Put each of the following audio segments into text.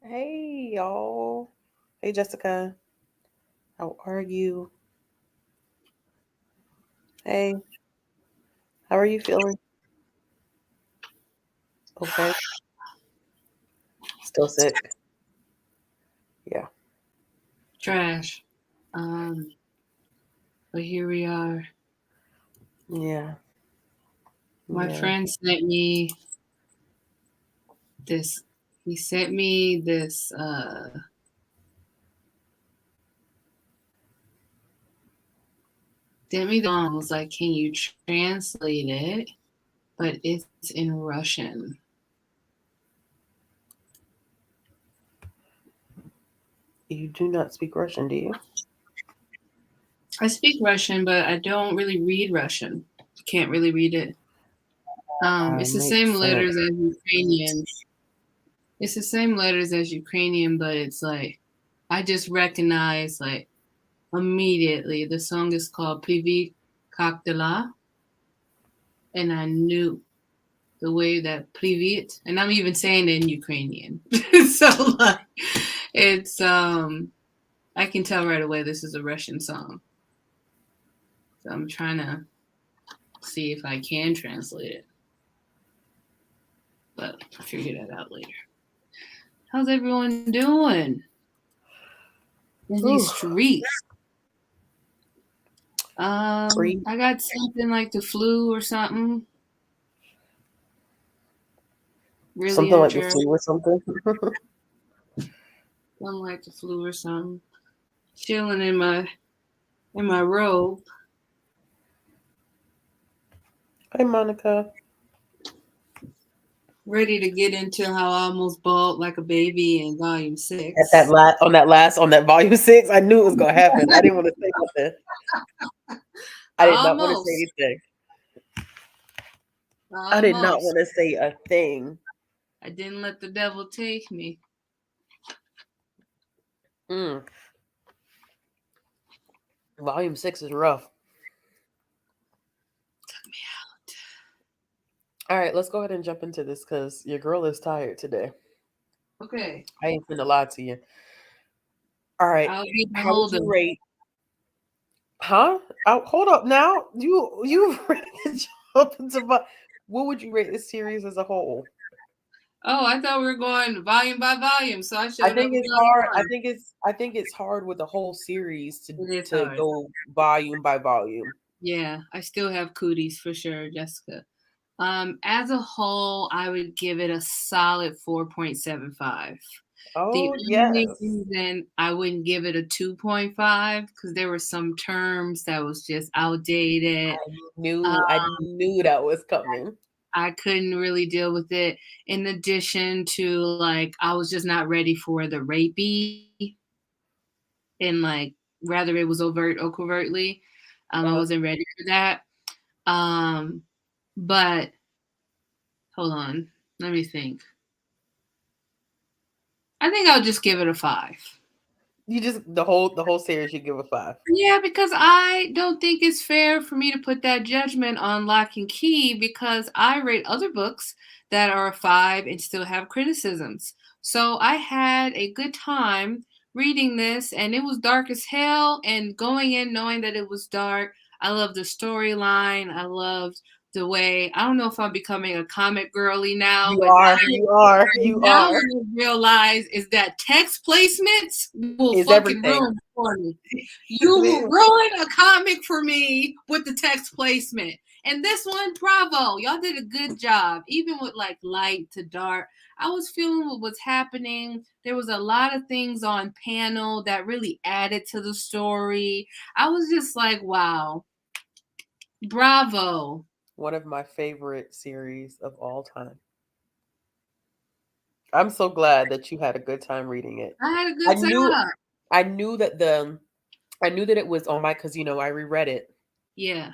Hey y'all. Hey Jessica. How are you? Hey, how are you feeling? Okay. Still sick. Yeah. Trash. Um, but here we are. Yeah. My Yeah. friend sent me this. He sent me this sent me the song. Was like, can you translate it? But it's in Russian. You do not speak Russian, do you? I speak Russian, but I don't really read Russian. Can't really read it. It's the same Makes sense. letters as Ukrainian. It's the same letters as Ukrainian, but it's like I just recognize like immediately. The song is called Privi Kakdela, and I knew the way that Privit, and I'm even saying it in Ukrainian. So like it's I can tell right away this is a Russian song. So I'm trying to see if I can translate it, but I'll figure that out later. How's everyone doing in these Ooh. streets? Free. I got something like the flu or something. Really Something like the unsure. flu or something. Something like the flu or something. Chilling in my robe. Hey Monica. Ready to get into how I almost bawled like a baby in volume At that 6. last on that volume 6, I knew it was gonna happen. I didn't want to say nothing. I did not want to say Almost. anything. I did not Almost. want to say a thing. I didn't let the devil take me. Mm. Volume 6 is rough. Took me All right, let's go ahead and jump into this because your girl is tired today. out. Okay. I ain't finna lie to you. All right, I'll be the how would you holder. rate? Huh? Hold up now. You ready to jump into what would you rate this series as a whole? Oh, I thought we were going volume by volume, so I should I have think known it's volume hard. I one. think it's hard with the whole series It is to hard. go volume by volume. Yeah, I still have cooties for sure, Jessica. As a whole, I would give it a solid 4.75. The Oh only yes, reason I wouldn't give it a 2.5 because there were some terms that was just outdated. I knew that was coming. I couldn't really deal with it. In addition to like, I was just not ready for the rapey and like whether it was overt or covertly. I Uh, wasn't ready for that. Um, but hold on, let me think. I think I'll just give it a 5. you just the whole series you give a 5. Yeah, because I don't think it's fair for me to put that judgment on Lock and Key because I rate other books that are a 5 and still have criticisms. So I had a good time reading this and it was dark as hell and going in knowing that it was dark. I loved the storyline. I loved the way I don't know if I'm becoming a comic girly now, You but are, you are, you now are. what I realize is that text placements will Is fucking ruin everything. it for me. You Yes, it will is. ruin a comic for me with the text placement. And this one, bravo. Y'all did a good job. Even with like light to dark. I was feeling what was happening. There was a lot of things on panel that really added to the story. I was just like, wow. Bravo. One of my favorite series of all time. I'm so glad that you had a good time reading it. I had a I good knew time. I knew that the I knew that it was on my because I reread it. Yeah.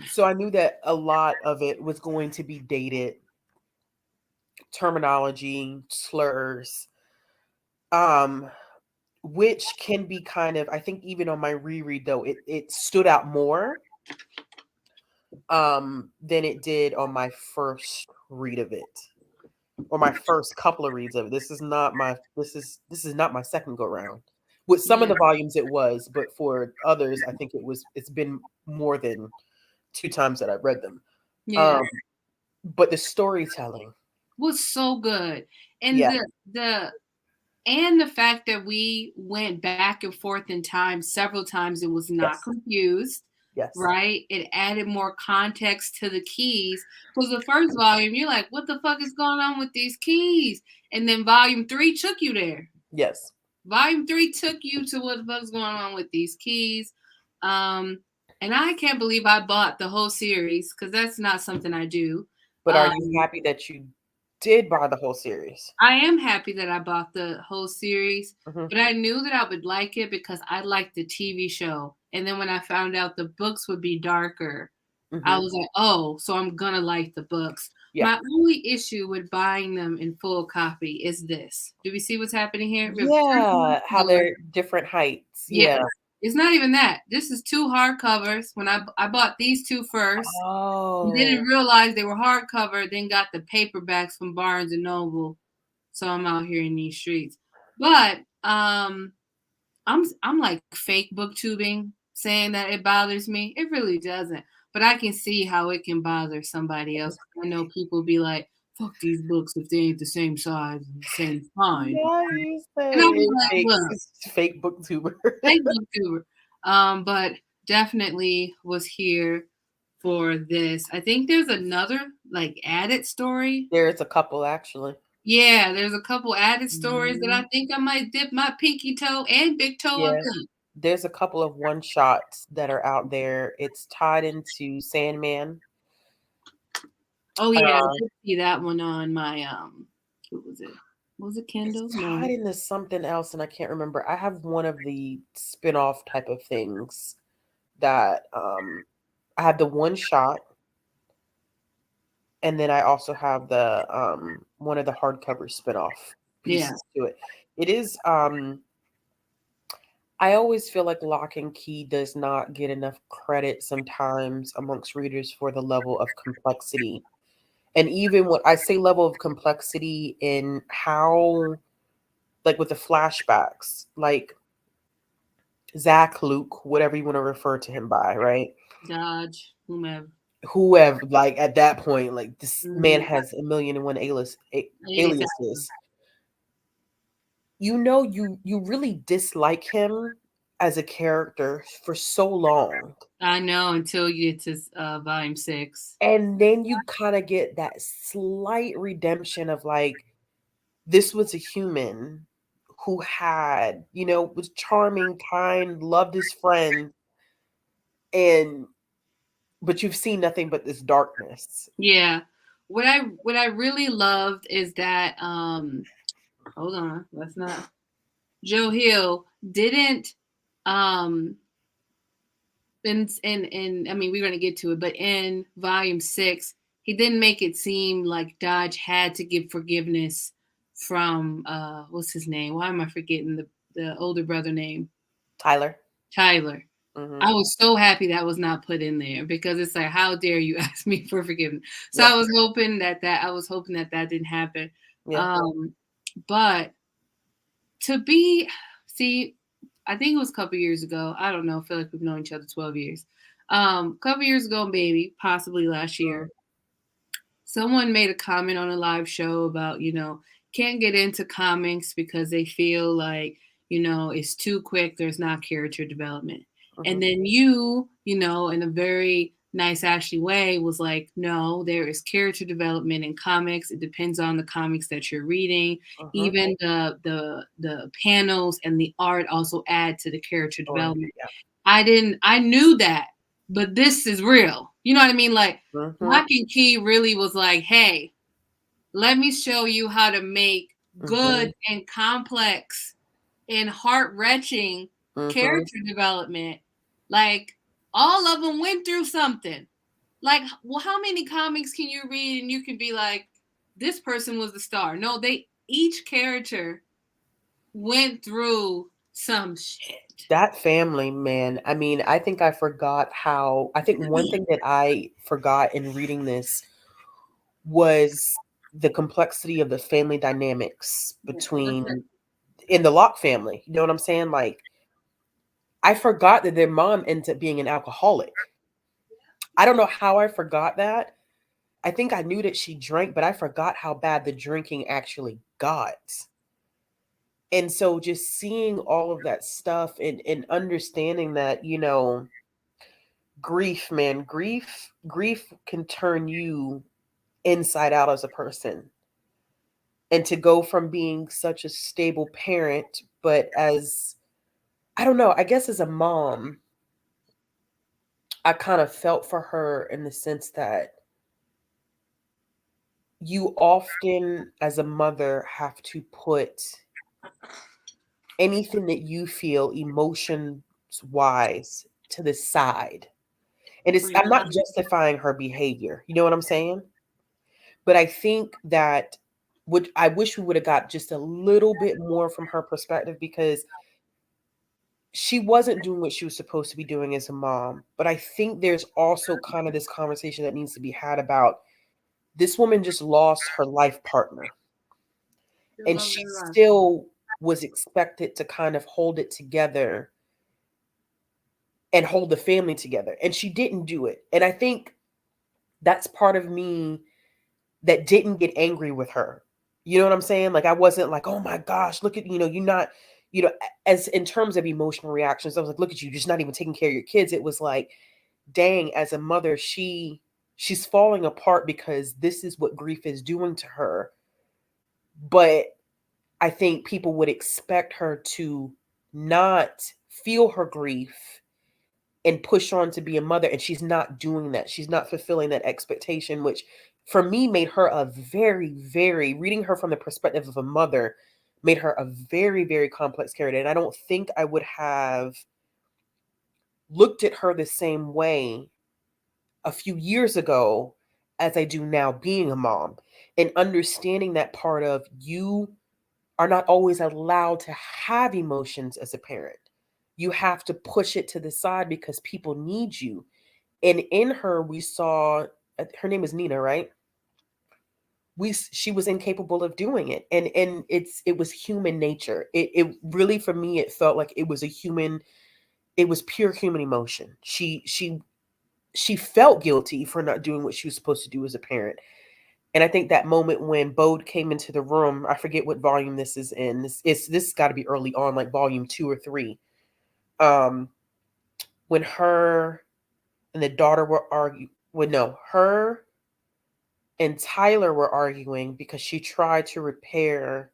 So I knew that a lot of it was going to be dated terminology, slurs, um, which can be kind of I think even on my reread though, it stood out more than it did on my first read of it. or my first couple of reads of it. This is not my second go round. With some of Yeah. the volumes it was, but for others, I think it's been more than 2 times that I've read them. Yeah. Um, but the storytelling, Was so good. And yeah, the fact that we went back and forth in time several times, it was not yes, confused, yes, right? It added more context to the keys. Because the first volume, you're like, what the fuck is going on with these keys? And then volume 3 took you there. yes. Volume 3 took you to what the fuck's going on with these keys. And I can't believe I bought the whole series because that's not something I do. But are you Um, happy that you did buy the whole series? I am happy that I bought the whole series, Hmm. but I knew that I would like it because I liked the TV show. And then when I found out the books would be darker, I Hmm. was like, oh, so I'm gonna like the books. Yeah, My only issue with buying them in full copy is this. Do we see what's happening here? We have yeah. How color. they're different heights. Yeah, Yeah. it's not even that. This is 2 hardcovers. When I bought these 2 first, and Oh, didn't realize they were hardcover, then got the paperbacks from Barnes and Noble. So I'm out here in these streets. But I'm like fake booktubing saying that it bothers me. It really doesn't. But I can see how it can bother somebody else. I know people be like, fuck these books if they ain't the same size and the same kind. now you And I'll say be like, fake, look, fake booktuber. fake booktuber. But definitely was here for this. I think there's another like added story. There's a couple actually. Yeah, there's a couple added stories that I Mhm. think I might dip my pinky toe and big toe Yeah, into. there's a couple of one shots that are out there. It's tied into Sandman. Oh yeah, I Uh, did see that one on my what was it? Was it it's Kindle? tied No. into something else, and I can't remember. I have one of the spin-off type of things that I have the one shot, and then I also have the one of the hardcover spin-off Yeah. pieces to it. It is I always feel like Lock and Key does not get enough credit sometimes amongst readers for the level of complexity. And even when I say level of complexity in how, like with the flashbacks, like Zach, Luke, whatever you want to refer to him by, right? Dodge, whomever. Whoever, like at that point, like this man Mm-hmm. has a million and one Exactly. aliases. You really dislike him as a character for so long. I know until you get to volume 6. And then you kind of get that slight redemption of like, this was a human who had, was charming, kind, loved his friend, and but you've seen nothing but this darkness. Yeah. What I really loved is that hold on, let's not Joe Hill didn't um and I mean we're gonna get to it, but in volume 6, he didn't make it seem like Dodge had to give forgiveness from what's his name? Why am I forgetting the older brother name? Tyler. Tyler. Hmm. I was so happy that was not put in there because it's like, how dare you ask me for forgiveness? So Yeah. I was hoping that didn't happen. Yeah. But to be, see, I think it was a couple years ago. I don't know. I feel like we've known each other 12 years. A couple years ago, maybe, possibly last Mhm. year, someone made a comment on a live show about, can't get into comics because they feel like, it's too quick. There's not character development. And Mhm. then in a very nice Ashley way was like, no, there is character development in comics. It depends on the comics that you're reading. Mhm. Even the panels and the art also add to the character Story. development. Yeah. I knew that, but this is real. You know what I mean? Like Mhm. Lock and Key really was like, hey, let me show you how to make Mhm. good and complex and heart wrenching Mhm. character development. Like all of them went through something. Like, well, how many comics can you read and you can be like, this person was the star? No, each character went through some shit. That family, man. I mean, I think I forgot how. I think one thing that I forgot in reading this was the complexity of the family dynamics Yeah, that's it. between in the Locke family. You know what I'm saying? Like, I forgot that their mom ends up being an alcoholic. I don't know how I forgot that. I think I knew that she drank, but I forgot how bad the drinking actually got. And so just seeing all of that stuff and understanding that, grief, man, grief can turn you inside out as a person. And to go from being such a stable parent, but as I don't know, I guess as a mom, I kind of felt for her in the sense that you often, as a mother, have to put anything that you feel emotions wise to the side. And for it's, your I'm not child. justifying her behavior. You know what I'm saying? But I think that would I wish we would have got just a little bit more from her perspective because she wasn't doing what she was supposed to be doing as a mom. But I think there's also kind of this conversation that needs to be had about this woman just lost her life partner The and love she their life. still was expected to kind of hold it together and hold the family together. And she didn't do it. And I think that's part of me that didn't get angry with her. You know what I'm saying? Like I wasn't like, oh my gosh, look at you're not, as in terms of emotional reactions, I was like, look at you, just not even taking care of your kids. It was like, dang, as a mother, she's falling apart because this is what grief is doing to her. But I think people would expect her to not feel her grief and push on to be a mother. And she's not doing that. She's not fulfilling that expectation, which for me made her a very, very, reading her from the perspective of a mother, made her a very, very complex character. And I don't think I would have looked at her the same way a few years ago as I do now being a mom and understanding that part of you are not always allowed to have emotions as a parent. You have to push it to the side because people need you. And in her, we saw her name is Nina, right? She was incapable of doing it, and it was human nature. It really for me it felt like it was a human. It was pure human emotion. She felt guilty for not doing what she was supposed to do as a parent. And I think that moment when Bode came into the room, I forget what volume this is in. This got to be early on, like volume 2 or 3. Um, when her and the daughter were arguing, well, no, her and Tyler were arguing because she tried to repair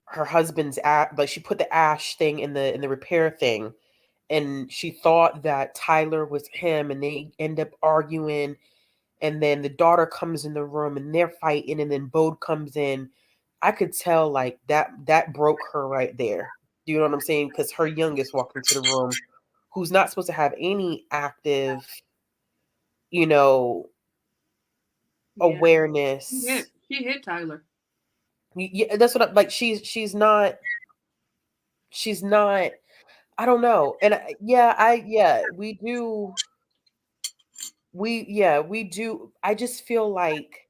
her husband's ash, like she put the ash thing in the repair thing, and she thought that Tyler was him, and they end up arguing. And then the daughter comes in the room and they're fighting, and then Bode comes in. I could tell like that broke her right there. Do you know what I'm saying? Because her youngest walked into the room, who's not supposed to have any active, you know, Yeah. awareness. She hit Tyler. Yeah, that's what I, like. She's not. I don't know. And yeah, we do. We do. I just feel like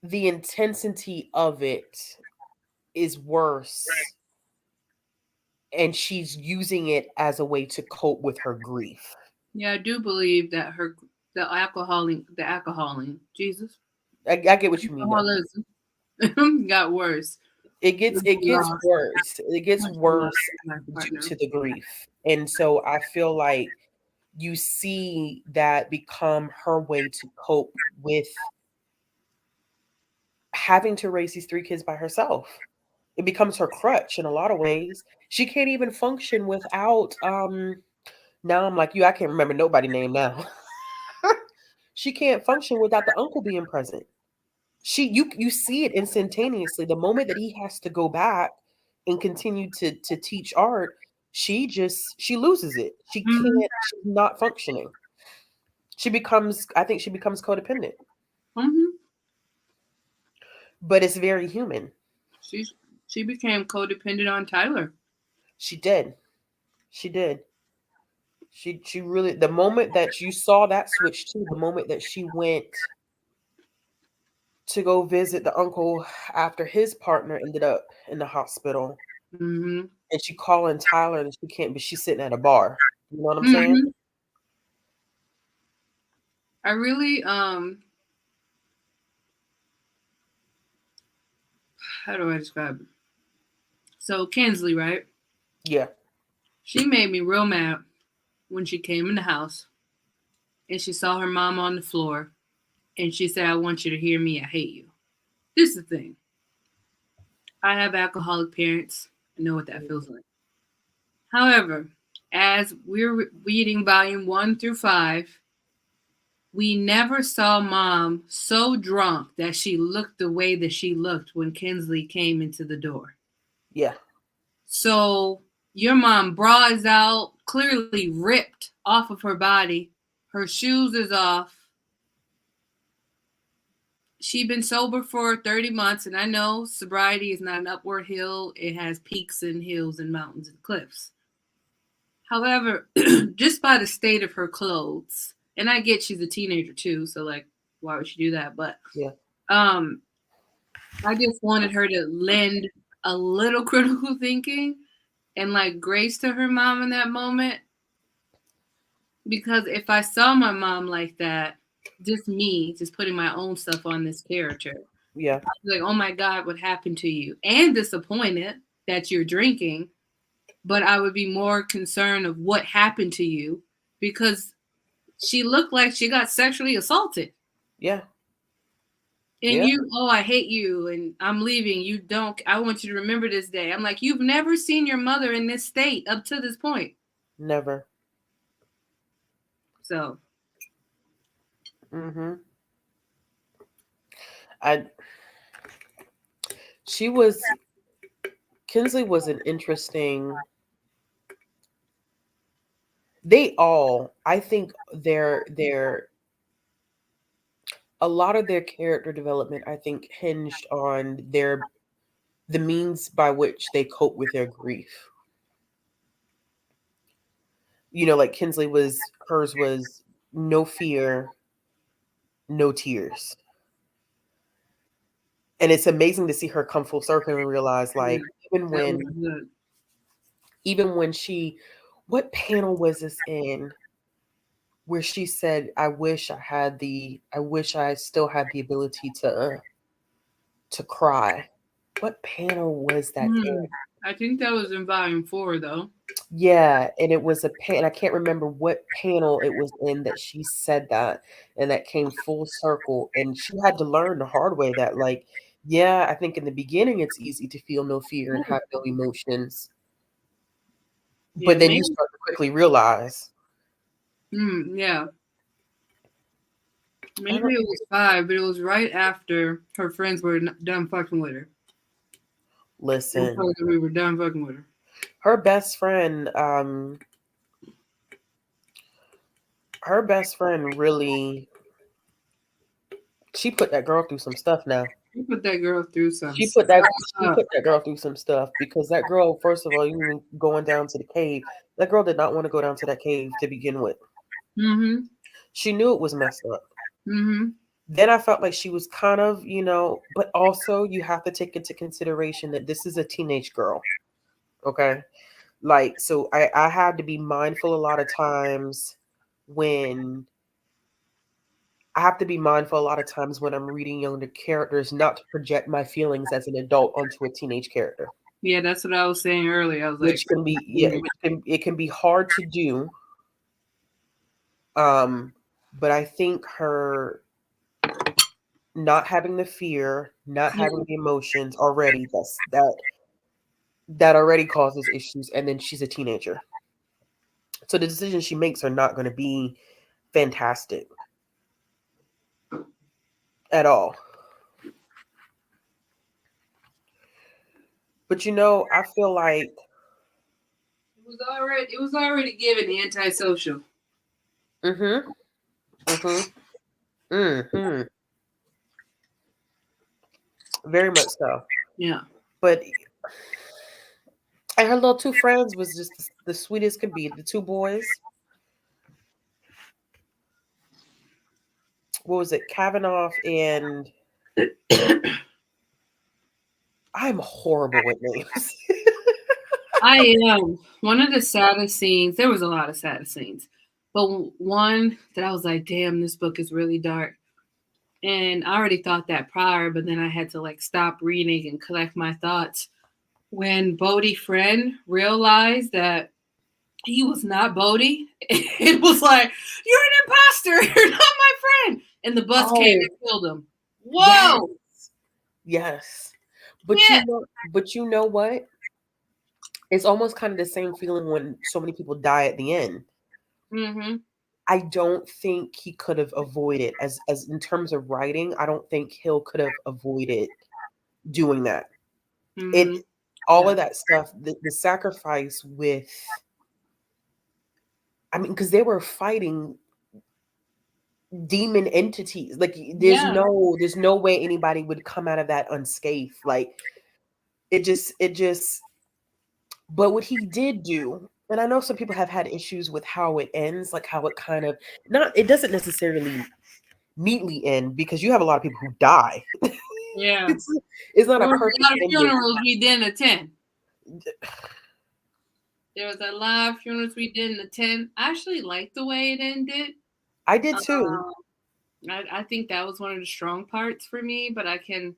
the intensity of it is worse, and she's using it as a way to cope with her grief. Yeah, I do believe that the alcoholing, Jesus, I get what you mean though. alcoholism got worse. It gets When it she gets lost, worse. It gets when she lost worse my due partner. to the grief. And so I feel like you see that become her way to cope with having to raise these 3 kids by herself. It becomes her crutch in a lot of ways. She can't even function without now I'm like you, I can't remember nobody name now. She can't function without the uncle being present. You see it instantaneously. The moment that he has to go back and continue to teach art, she loses it. She Mm-hmm. can't, she's not functioning. I think she becomes codependent. Mm-hmm. But it's very human. She she became codependent on Tyler. She did. She did. She really, the moment that you saw that switch too, the moment that she went to go visit the uncle after his partner ended up in the hospital, Mm-hmm. and she calling Tyler and she can't, but she's sitting at a bar. You know what I'm saying? Mm-hmm. I really how do I describe it? So Kinsley, right? Yeah, She made me real mad when she came in the house and she saw her mom on the floor and she said, I want you to hear me, I hate you. This is the thing. I have alcoholic parents. I know what that feels like. However, as we're reading volume 1 through 5, we never saw mom so drunk that she looked the way that she looked when Kinsley came into the door. yeah, So your mom bra is out, clearly ripped off of her body. Her shoes is off. She'd been sober for 30 months, and I know sobriety is not an upward hill. It has peaks and hills and mountains and cliffs. However, just by the state of her clothes, and I get she's a teenager too, so like, why would she do that? But yeah, um, I just wanted her to lend a little critical thinking and like grace to her mom in that moment. Because if I saw my mom like that, just me, just putting my own stuff on this character, yeah, I'd be like, oh my God, what happened to you? And disappointed that you're drinking, but I would be more concerned of what happened to you because she looked like she got sexually assaulted. yeah, And yeah. you, oh, I hate you and I'm leaving. You don't, I want you to remember this day. I'm like, you've never seen your mother in this state up to this point. Never. So, Mm-hmm. I she was Kinsley was an interesting. They all, I think, their a lot of their character development, I think, hinged on the means by which they cope with their grief. You know, like Kinsley was hers was no fear, no tears. And it's amazing to see her come full circle and realize yeah, like even that was when good. even when she what panel was this in where she said, I wish I still had the ability to cry. What panel was that in? I think that was in volume 4, though. Yeah, and it was a pan I can't remember what panel it was in that she said that, and that came full circle, and she had to learn the hard way that, like, yeah, I think in the beginning, it's easy to feel no fear and have no emotions, Yeah, but then you maybe. start to quickly realize, Yeah, I maybe don't it was 5, but it was right after her friends were done fucking with her. They listen, told her we were done fucking with her. her best friend, her best friend really she put that girl through some stuff now. You put that girl through some She stuff. put that girl through some stuff because that girl, first of all, even going down to the cave, that girl did not want to go down to that cave to begin with. Mm-hmm. She knew it was messed up. Mm-hmm. Then I felt like she was kind of, but also you have to take into consideration that this is a teenage girl. Okay. Like, so I had to be mindful a lot of times when I have to be mindful a lot of times when I'm reading younger characters not to project my feelings as an adult onto a teenage character. Yeah, that's what I was saying earlier. I was like, Which can be it can be hard to do. But I think her not having the fear, not yeah, having the emotions already, that already causes issues. And then she's a teenager. So the decisions she makes are not going to be fantastic at all. But I feel like it was already given antisocial. mm-hmm, mm-hmm, mm-hmm, very much so. Yeah. But and her little two friends was just the sweetest could be. The two boys. what was it, Kavanaugh and I'm horrible with names. I one of the saddest scenes. There was a lot of saddest scenes, but one that I was like, "Damn, this book is really dark." And I already thought that prior, but then I had to like stop reading and collect my thoughts. When Bodhi friend realized that he was not Bodhi, it was like, "You're an imposter. You're not my friend." And the bus came Oh, and killed him. yes, Whoa! yes. But Yeah. you know what? It's almost kind of the same feeling when so many people die at the end. Mhm. I don't think he could have avoided as in terms of writing, I don't think Hill could have avoided doing that. It Mhm. all Yeah. of that stuff, the sacrifice with I mean, because they were fighting demon entities. Like Yeah. there's no way anybody would come out of that unscathed. Like it just but what he did do, and I know some people have had issues with how it ends, like how it kind of not it doesn't necessarily neatly end because you have a lot of people who die. Yeah. it's it's not There a was a perfect lot of ending. funerals we didn't attend. There was a lot of funerals we didn't attend. I actually liked the way it ended. I did too. Um, I think that was one of the strong parts for me, but I can't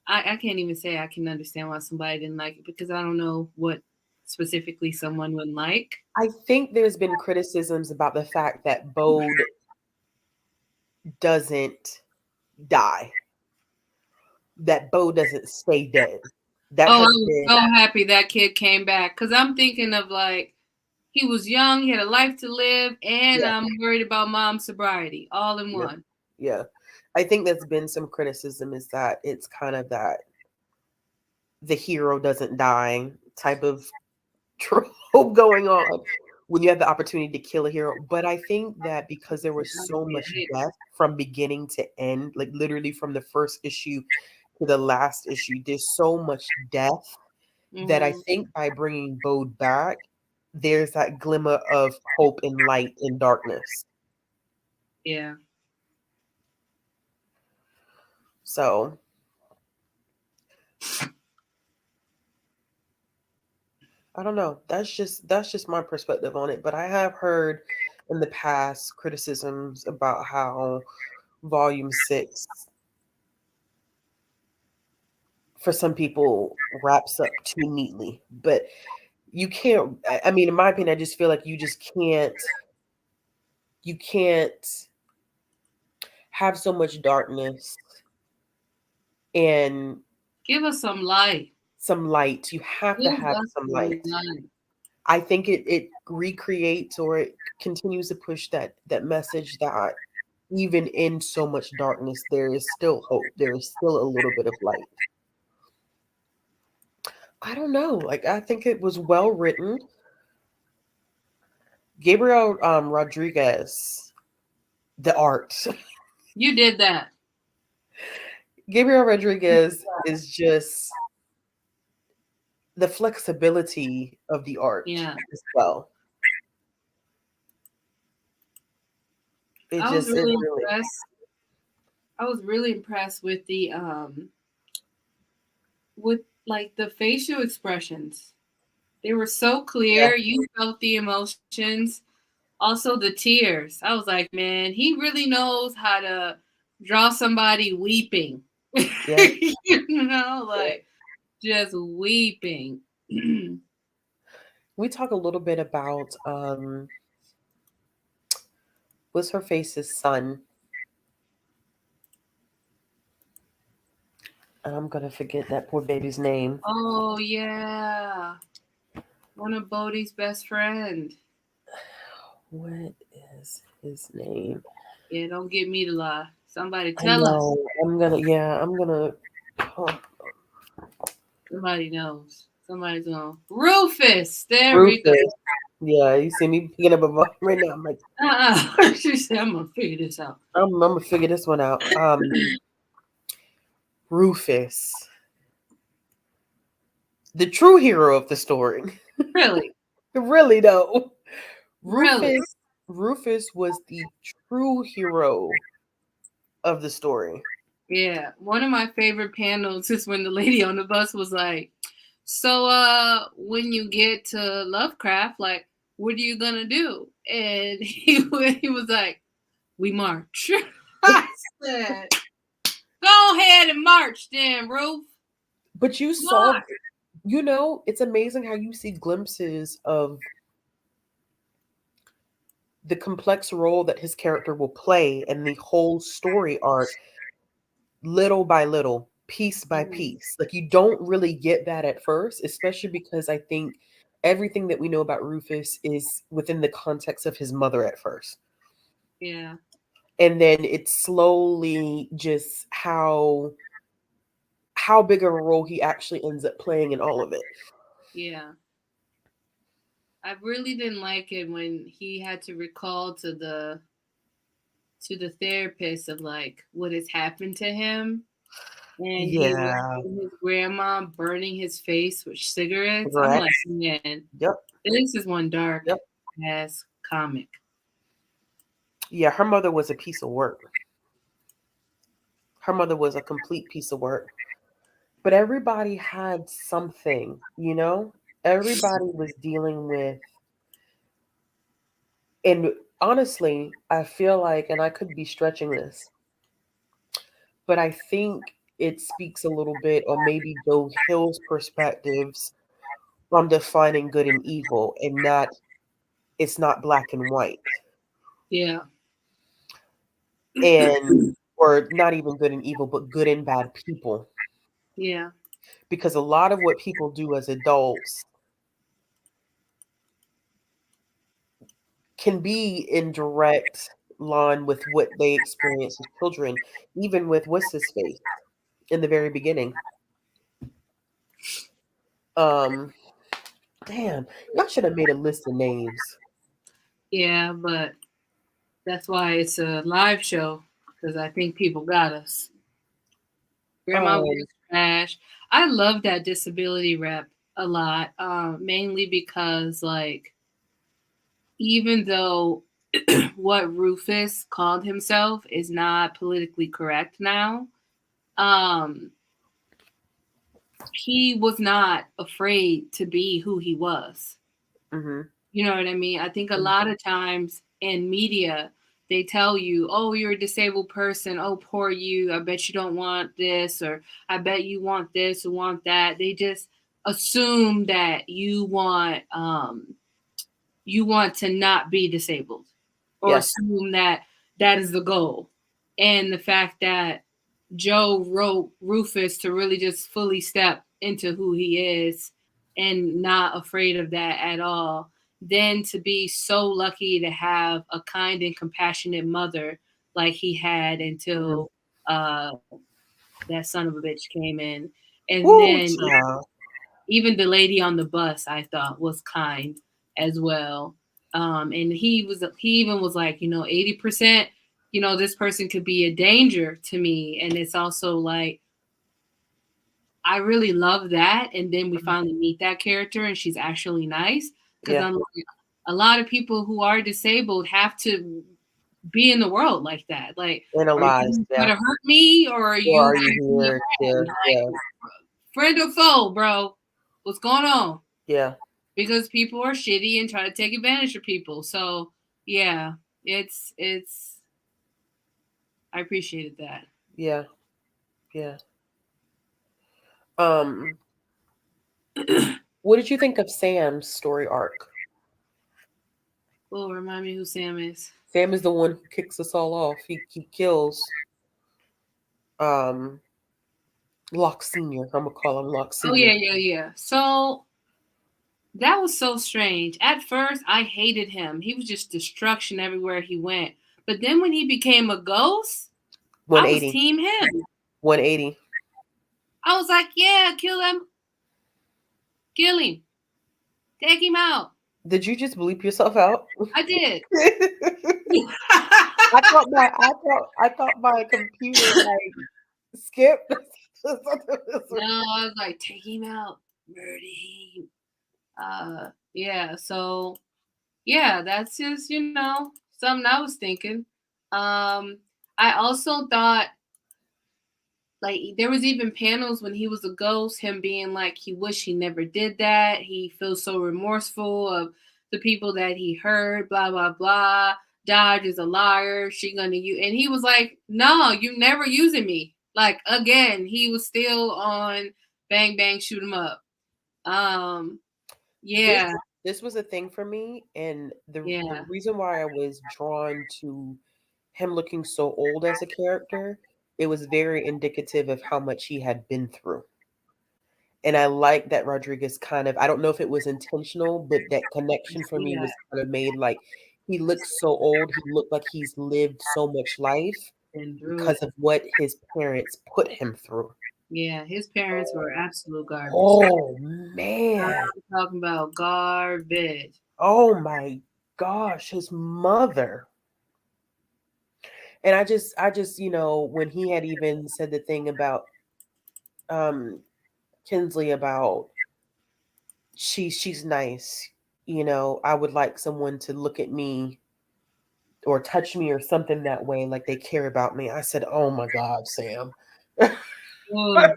even say I can understand why somebody didn't like it because I don't know what specifically someone would like. I think there's been criticisms about the fact that Bode doesn't die, that Bo doesn't stay dead. That Oh, I has was been, so happy that kid came back because I'm thinking of like he was young, he had a life to live, and yeah, I'm worried about mom's sobriety all in yeah, one. yeah. I think that's been some criticism is that it's kind of that the hero doesn't die type of trope going on when you have the opportunity to kill a hero. But I think that because there was so much death from beginning to end, like literally from the first issue to the last issue, there's so much death that I Mm-hmm. think by bringing Bode back, there's that glimmer of hope and light in darkness. Yeah. So I don't know. That's just my perspective on it. But I have heard in the past criticisms about how volume 6 for some people wraps up too neatly. But you can't I mean, in my opinion, I just feel like you can't have so much darkness and Give us some light. some light. You have to Give have us some some light. light. I think it recreates or it continues to push that message that even in so much darkness, there is still hope. There is still a little bit of light. I don't know. Like I think it was well written. Gabriel Rodriguez, the art. You did that. Gabriel Rodriguez is just the flexibility of the art Yeah. as well. It I was just it really really impressed. I was really impressed with like the facial expressions. They were so yeah clear. You felt the emotions. Also the tears. I was like, man, he really knows how to draw somebody weeping. yeah. Yeah. Like just weeping. We talk a little bit about what's her face's son. I'm gonna forget that poor baby's name. Oh yeah. One of Bodhi's best friend. What is his name? Yeah, don't get me to lie. Somebody I tell us. know. I'm gonna. Oh, Somebody knows. Somebody's going. Rufus. There we go. Rufus. Yeah, you see me picking up a book right now. I'm like, She said, I'm gonna figure this out. I'm gonna figure this one out. Rufus, the true hero of the story. Really? Really though, Really? Rufus was the true hero of the story. Yeah. One of my favorite panels is when the lady on the bus was like, so when you get to Lovecraft, like, what are you gonna do? And he was like, we march. I said, go ahead and march then, Ruth. But you saw, March. it's amazing how you see glimpses of the complex role that his character will play and the whole story arc, little by little, piece by Mhm. piece. Like, you don't really get that at first, especially because I think everything that we know about Rufus is within the context of his mother at first. Yeah. And then it's slowly just how big of a role he actually ends up playing in all of it. Yeah. I really didn't like it when he had to recall to the therapist of like what has happened to him, and he Yeah. left his grandma burning his face with cigarettes. I'm like, Cigarettes. man, Yep. this is one dark Yep. ass comic. Yeah, her mother was a piece of work. Her mother was a complete piece of work. But everybody had something, you know? Everybody was dealing with, and honestly, I feel like, and I could be stretching this, but I think it speaks a little bit, or maybe Joe Hill's perspectives on defining good and evil, and not, it's not black and white. Yeah. And, or not even good and evil, but good and bad people. Yeah. Because a lot of what people do as adults can be in direct line with what they experience as children, even with what's his face in the very beginning. Um, damn, y'all should have made a list of names. Yeah, but that's why it's a live show, because I think people got us. Grandma was Um, trash. I love that disability rep a lot, mainly because like even though what Rufus called himself is not politically correct now, um, he was not afraid to be who he was. mhm, You know what I mean? I think a mhm. lot of times in media, they tell you, oh, you're a disabled person. Oh, poor you. I bet you don't want this, or I bet you want this or want that. They just assume that you want to not be disabled, or Yeah, assume that that is the goal. And the fact that Joe wrote Rufus to really just fully step into who he is and not afraid of that at all. Then to be so lucky to have a kind and compassionate mother like he had mhm. until uh, that son of a bitch came in. And Woo, then child. even the lady on the bus I thought was kind as well. And he even was like, 80%, this person could be a danger to me. And it's also like I really love that. And then we Mhm. finally meet that character and she's actually nice. Because Yeah, I'm like, a lot of people who are disabled have to be in the world like that. Like, are analyzed. you Yeah, gonna hurt me or are or you are you gonna be a here? friend? Yeah, yeah, Like, friend or foe, bro? What's going on? yeah, Because people are shitty and try to take advantage of people. So yeah, it's I appreciated that. yeah, yeah. Um, what did you think of Sam's story arc? Oh, remind me who Sam is. Sam is the one who kicks us all off. He kills um Locke Senior. I'm gonna call him Locke Oh Senior. yeah, yeah, yeah. So that was so strange. At first, I hated him. He was just destruction everywhere he went. But then when he became a ghost, I was 180. team him. 180. I was like, yeah, kill him, kill him, take him out. Did you just bleep yourself out? I did. I thought my computer like skipped. No, I was like, take him out, murder him. Yeah. So yeah, that's just something I was thinking. Um, I also thought like there was even panels when he was a ghost, him being like he wished he never did that. He feels so remorseful of the people that he hurt, blah blah blah. Dodge is a liar. She gonna use, and he was like, "No, you never using me." Like again, he was still on bang bang shoot him up. Um, This yeah, this was a thing for me, and the yeah. reason why I was drawn to him looking so old as a character, it was very indicative of how much he had been through. And I like that Rodriguez kind of, I don't know if it was intentional, but that I connection for see me that. was kind of made like he looks so old, he looked like he's lived so much life Been through because it. of what his parents put him through. Yeah, his parents were absolute garbage. Oh man. I'm talking about garbage. Oh my gosh, his mother. And I just, when he had even said the thing about um Kinsley about she's nice, I would like someone to look at me or touch me or something that way, like they care about me. I said, "Oh my God, Sam." Oh,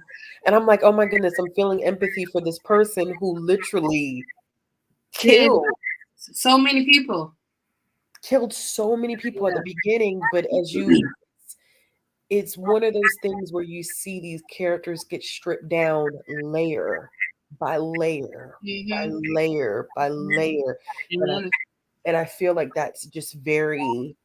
And I'm like, "Oh my goodness, I'm feeling empathy for this person who literally kid, killed so many people. killed so many people at the Yeah. beginning, but as you it's one of those things where you see these characters get stripped down layer by layer by Mm-hmm. layer by layer. And And I then and I feel like that's just very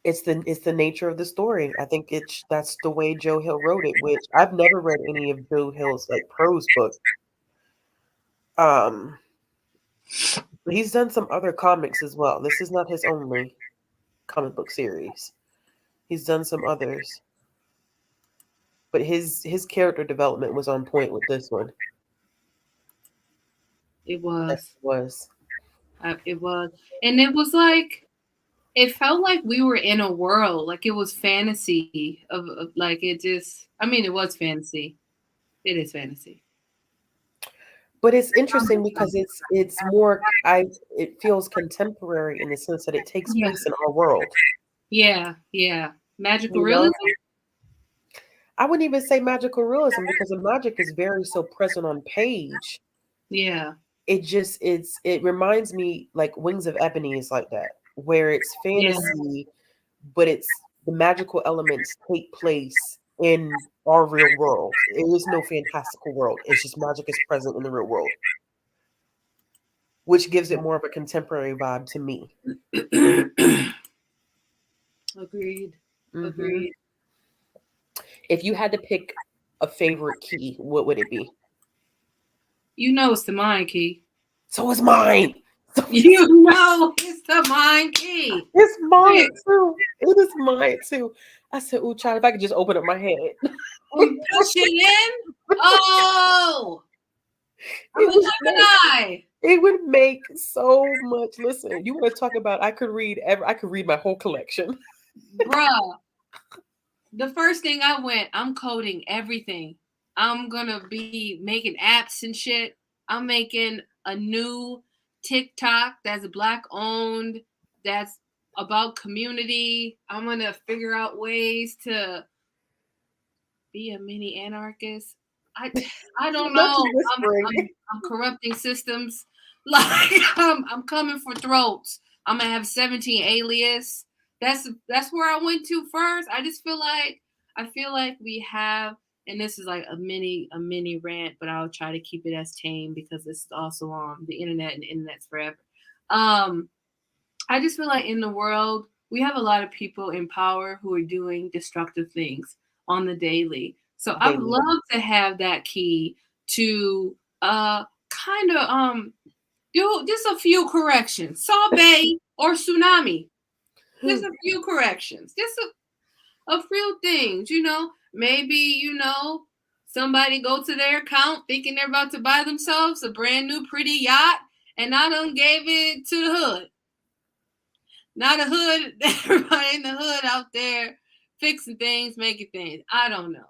it's the nature of the story. I think that's the way Joe Hill wrote it, which I've never read any of Joe Hill's like prose book. Um, but he's done some other comics as well. This is not his only comic book series. He's done some others, but his character development was on point with this one. it That was. was. It was. And it was like, it felt like we were in a world. Like it was fantasy of like it just, I mean, it was fantasy. It is fantasy. But it's interesting because it's more it feels contemporary in the sense that it takes Yeah. place in our world. Yeah. Yeah. Magical You know, realism? I wouldn't even say magical realism because the magic is very so present on page. Yeah. It reminds me like Wings of Ebony is like that, where it's Yeah. fantasy, but it's the magical elements take place in our real world. It is no fantastical world. It's just magic is present in the real world, which gives it more of a contemporary vibe to me. Agreed. Hmm. Agreed. If you had to pick a favorite key, what would it be? You know it's the mind key. So is mine. So You know it's the mind key. it's mine too. It is mine too. I said, "Ooh, child, if I could just open up my head." And push it in. Oh, I'm It a would make Gemini. it would make so much. Listen, you want to talk about I could read my whole collection. Bruh. The first thing I went, I'm coding everything. I'm gonna be making apps and shit. I'm making a new TikTok that's black owned, that's about community. I'm gonna figure out ways to be a mini anarchist. I I don't Not know. you whispering. I'm corrupting systems. Like I'm coming for throats. I'm gonna have 17 alias. That's where I went to first. I feel like we have, and this is like a mini rant, but I'll try to keep it as tame because it's also on the internet and the internet's forever. Um I just feel like in the world, we have a lot of people in power who are doing destructive things on the daily. So I would Daily. love to have that key to kind of do just a few corrections. Saw Bay or tsunami. Just a few corrections. Just a few things, Maybe, somebody go to their account thinking they're about to buy themselves a brand new pretty yacht and I done gave it to the hood. Not a hood, everybody in the hood out there fixing things, making things. I don't know.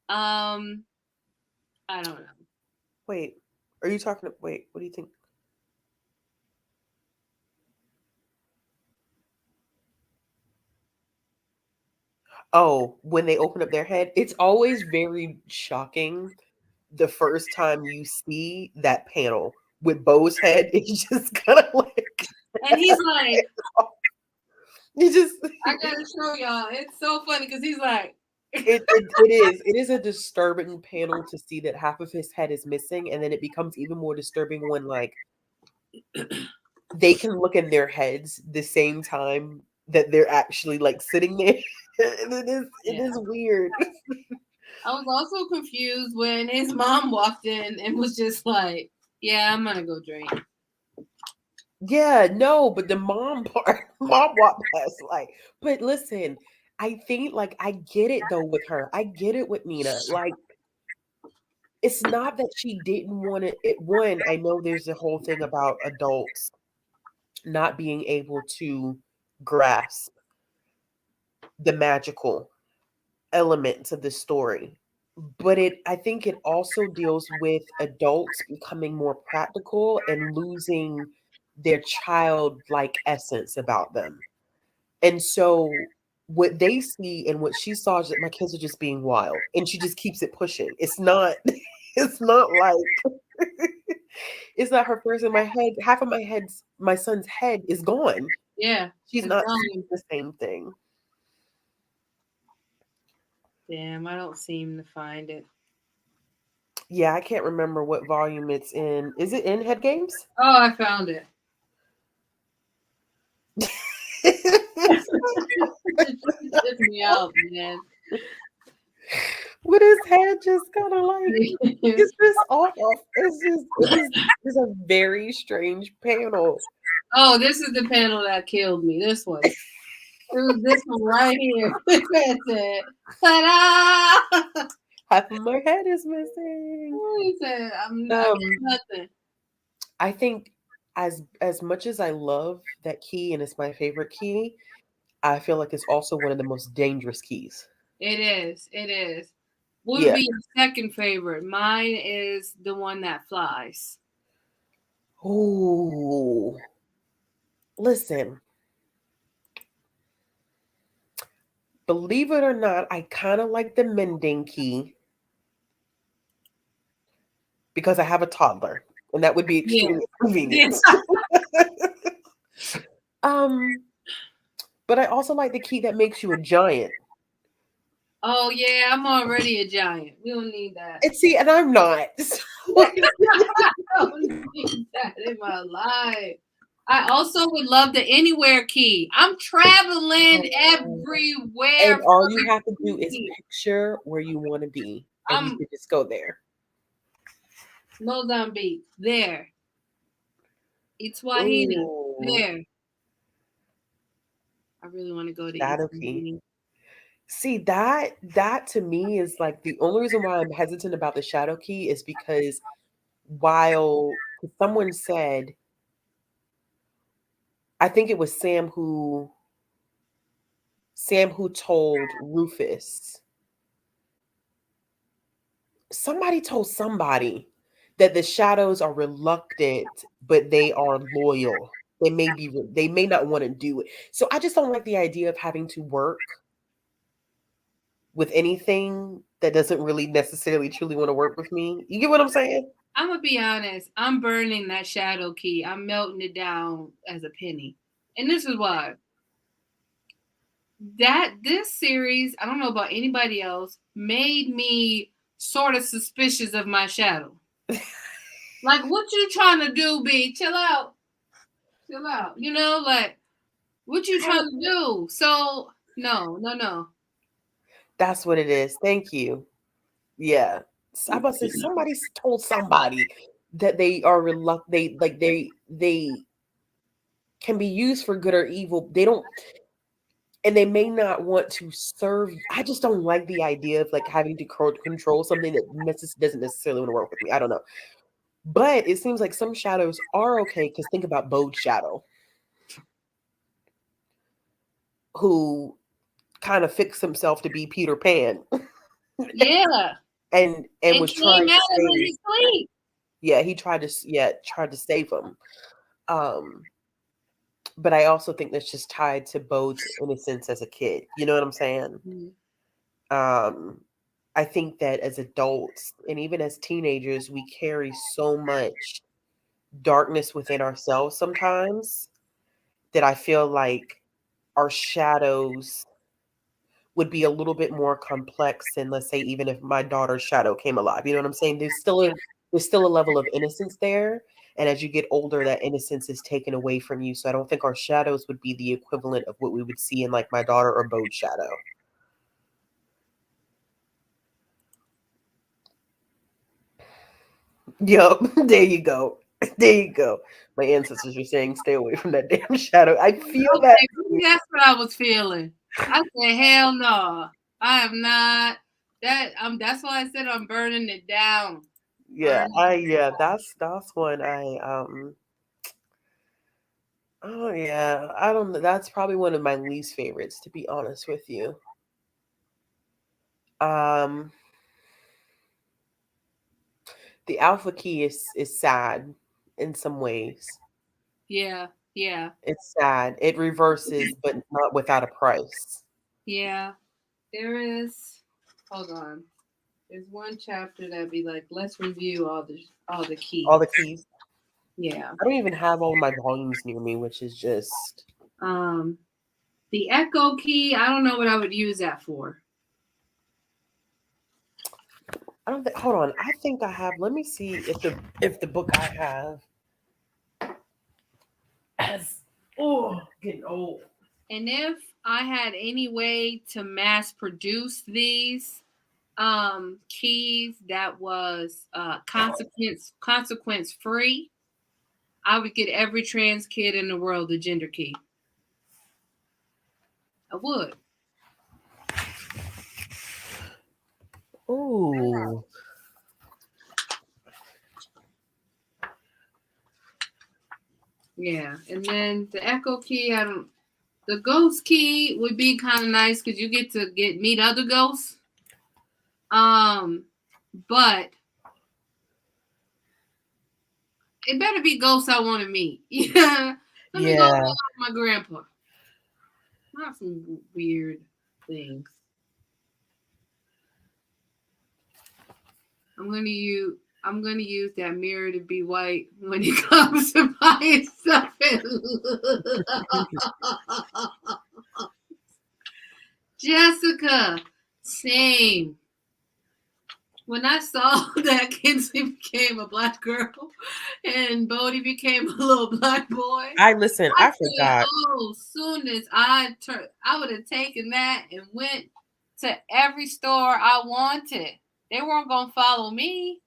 I don't know. Wait, are you talking? Wait, what do you think? Oh, when they open up their head, it's always very shocking the first time you see that panel with Bo's head. It's just kind of like And he's like, you just I gotta show y'all. It's so funny because he's like, it is a disturbing panel to see that half of his head is missing, and then it becomes even more disturbing when like they can look in their heads the same time that they're actually like sitting there. And it yeah. is weird. I was also confused when his mom walked in and was just like, yeah, I'm gonna go drink. Yeah, no, but the mom part, mom walked past like, but listen, I think like I get it though with her. I get it with Nina. Like, it's not that she didn't want it. One, I know there's a whole thing about adults not being able to grasp the magical elements of the story. But I think it also deals with adults becoming more practical and losing their childlike essence about them. And so what they see and what she saw is that my kids are just being wild. And she just keeps it pushing. It's not it's not like it's not her first in my head. Half of my son's head is gone. Yeah, She's it's not seeing gone. the same thing. Damn, I don't seem to find it. Yeah, I can't remember what volume it's in. Is it in Head Games? Oh, I found it. It took me out, man. With his head just kind of like it's just off. It's a very strange panel. Oh, this is the panel that killed me. This one. It was this one right here. This man said, ta-da! Half of my head is missing. He said, I got Um, nothing. I think as much as I love that key and it's my favorite key, I feel like it's also one of the most dangerous keys. It is. It is. What would Yeah. be your second favorite? Mine is the one that flies. Ooh. Listen, believe it or not, I kind of like the mending key because I have a toddler, and that would be Yeah. extremely convenient. Yes. Um, but I also like the key that makes you a giant. Oh yeah, I'm already a giant. We don't need that. And see, and I'm not. I don't need that in my life. I also would love the anywhere key. I'm traveling everywhere And all for you the have to do is key. picture where you want to be, and you I'm can just go there. Mozambique. There. Itswahili. Ooh, There. I really want to go to shadow key. Itswahili. See, that to me is like the only reason why I'm hesitant about the shadow key is because while someone said, I think it was Sam who told Rufus, somebody told somebody that the shadows are reluctant, but they are loyal. They may not want to do it. So I just don't like the idea of having to work with anything that doesn't really necessarily truly want to work with me. You get what I'm saying? I'm gonna be honest. I'm burning that shadow key. I'm melting it down as a penny. And this is why. That this series, I don't know about anybody else, made me sort of suspicious of my shadow. Like, what you trying to do, B? Chill out. Chill out. You know, like, what you I trying don't, to do? So, no, no, no. that's what it is. Thank you. Yeah. I must say somebody told somebody that they are reluctant. They can be used for good or evil. They don't, and they may not want to serve. I just don't like the idea of like having to control something that doesn't necessarily want to work with me. I don't know. But it seems like some shadows are okay because think about Bode's shadow, who kind of fixed himself to be Peter Pan Yeah. and And was trying came to at him in save. his sleep. Yeah, he tried to save him. Um, but I also think that's just tied to Bode's innocence as a kid. You know what I'm saying? Um, I think that as adults and even as teenagers, we carry so much darkness within ourselves sometimes that I feel like our shadows would be a little bit more complex than, let's say, even if my daughter's shadow came alive. You know what I'm saying? There's still a level of innocence there. And as you get older, that innocence is taken away from you. So I don't think our shadows would be the equivalent of what we would see in like my daughter or Bo's shadow. Yup, there you go. There you go. My ancestors are saying stay away from that damn shadow. I feel that. Okay, maybe that's what I was feeling. I said, hell no. I am not that that's why I said I'm burning it down. Yeah, Burning it that's one oh yeah, I don't know. That's probably one of my least favorites, to be honest with you. Um the alpha key is sad in some ways. Yeah, yeah, It's sad. It reverses, but not without a price. yeah. There is hold on. There's one chapter that be like, let's review all the All keys. the keys. Yeah. I don't even have all my volumes near me, which is just Um the echo key, I don't know what I would use that for. I don't think hold on. I think I have let me see if the book I have has getting old. And if I had any way to mass produce these keys that was consequence free, I would get every trans kid in the world a gender key. I would. Ooh. Yeah. And then the echo key, I don't the ghost key would be kind of nice because you get to meet other ghosts. Um, but it better be ghosts I want to meet. Yeah. Let me go Yeah. hang out with my grandpa. Not some weird things. I'm gonna use that mirror to be white when it comes to buying stuff. Jessica, same. When I saw that Kenzie became a black girl and Bodie became a little black boy, I listen, I I said, forgot. "Oh, soon as I would have taken that and went to every store I wanted. They weren't gonna follow me.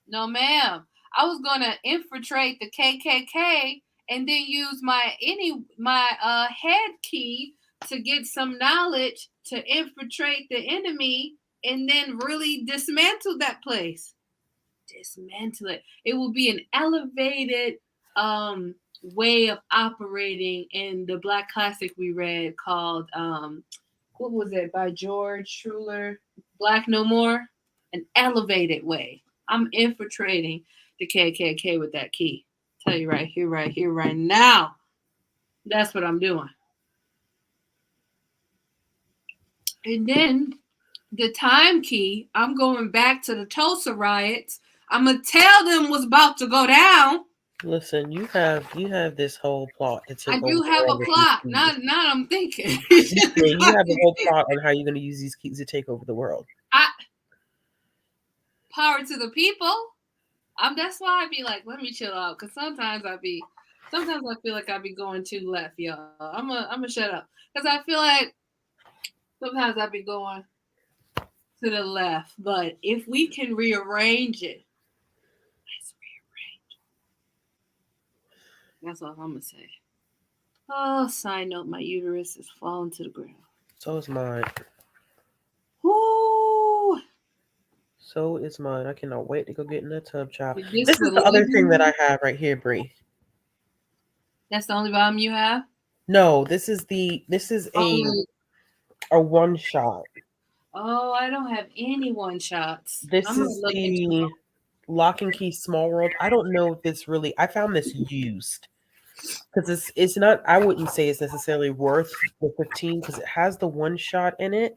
No, ma'am. I was gonna infiltrate the KKK and then use my head key to get some knowledge to infiltrate the enemy and then really dismantle that place. Dismantle it. It will be an elevated way of operating in the black classic we read called what was it by George Schuler? Black No More. An elevated way. I'm infiltrating the KKK with that key. Tell you right here, right now. That's what I'm doing. And then the time key, I'm going back to the Tulsa riots. I'm gonna tell them what's about to go down. Listen, you have this whole plot to I take over do the have world a with these plot. keys. Now I'm thinking. You have a whole plot on how you're going to use these keys to take over the world. I, power to the people. That's why I be like, let me chill out, because sometimes I feel like I be going too left, y'all. I'm gonna shut up, because I feel like sometimes I be going to the left. But if we can rearrange it, let's rearrange. That's all I'm gonna say. Oh, side note, my uterus is falling to the ground. So is mine. Woo! So is mine. I cannot wait to go get in that tub, child. This This is would the other thing that literally. I have right here, Bree. That's the only volume you have. No, this is Oh, a one shot. oh, I don't have any one shots. This I'm gonna is look into. the Lock and Key Small World. I don't know if this really. I found this used. because it's not. I wouldn't say it's necessarily worth the 15 because it has the one shot in it,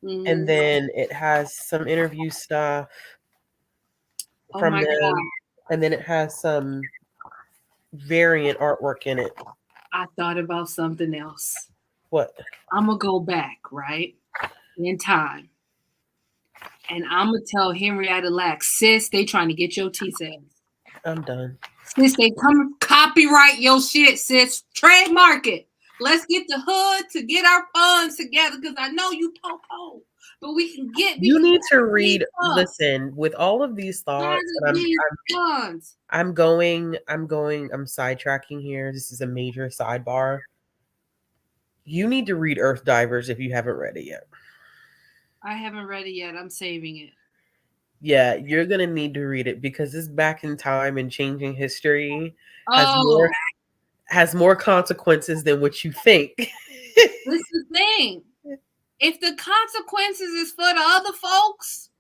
and Mm-hmm. then it has some interview stuff Oh from my God. them, and then it has some variant artwork in it. I thought about something else. What? I'm going to go back, right? In time. And I'm going to tell Henrietta Lacks, sis, they trying to get your T-cells. I'm done. Sis, they come copyright your shit, sis. Trademark it. Let's get the hood to get our funds together because I know you po-po. But we can You need to get these read. funds. Listen, with all of these thoughts, and These funds. I'm sidetracking here. This is a major sidebar. You need to read Earth Divers if you haven't read it yet. I haven't read it yet. I'm saving it. Yeah, you're gonna need to read it because it's back in time and changing history Oh, has more consequences than what you think. this is the thing. If the consequences is for the other folks,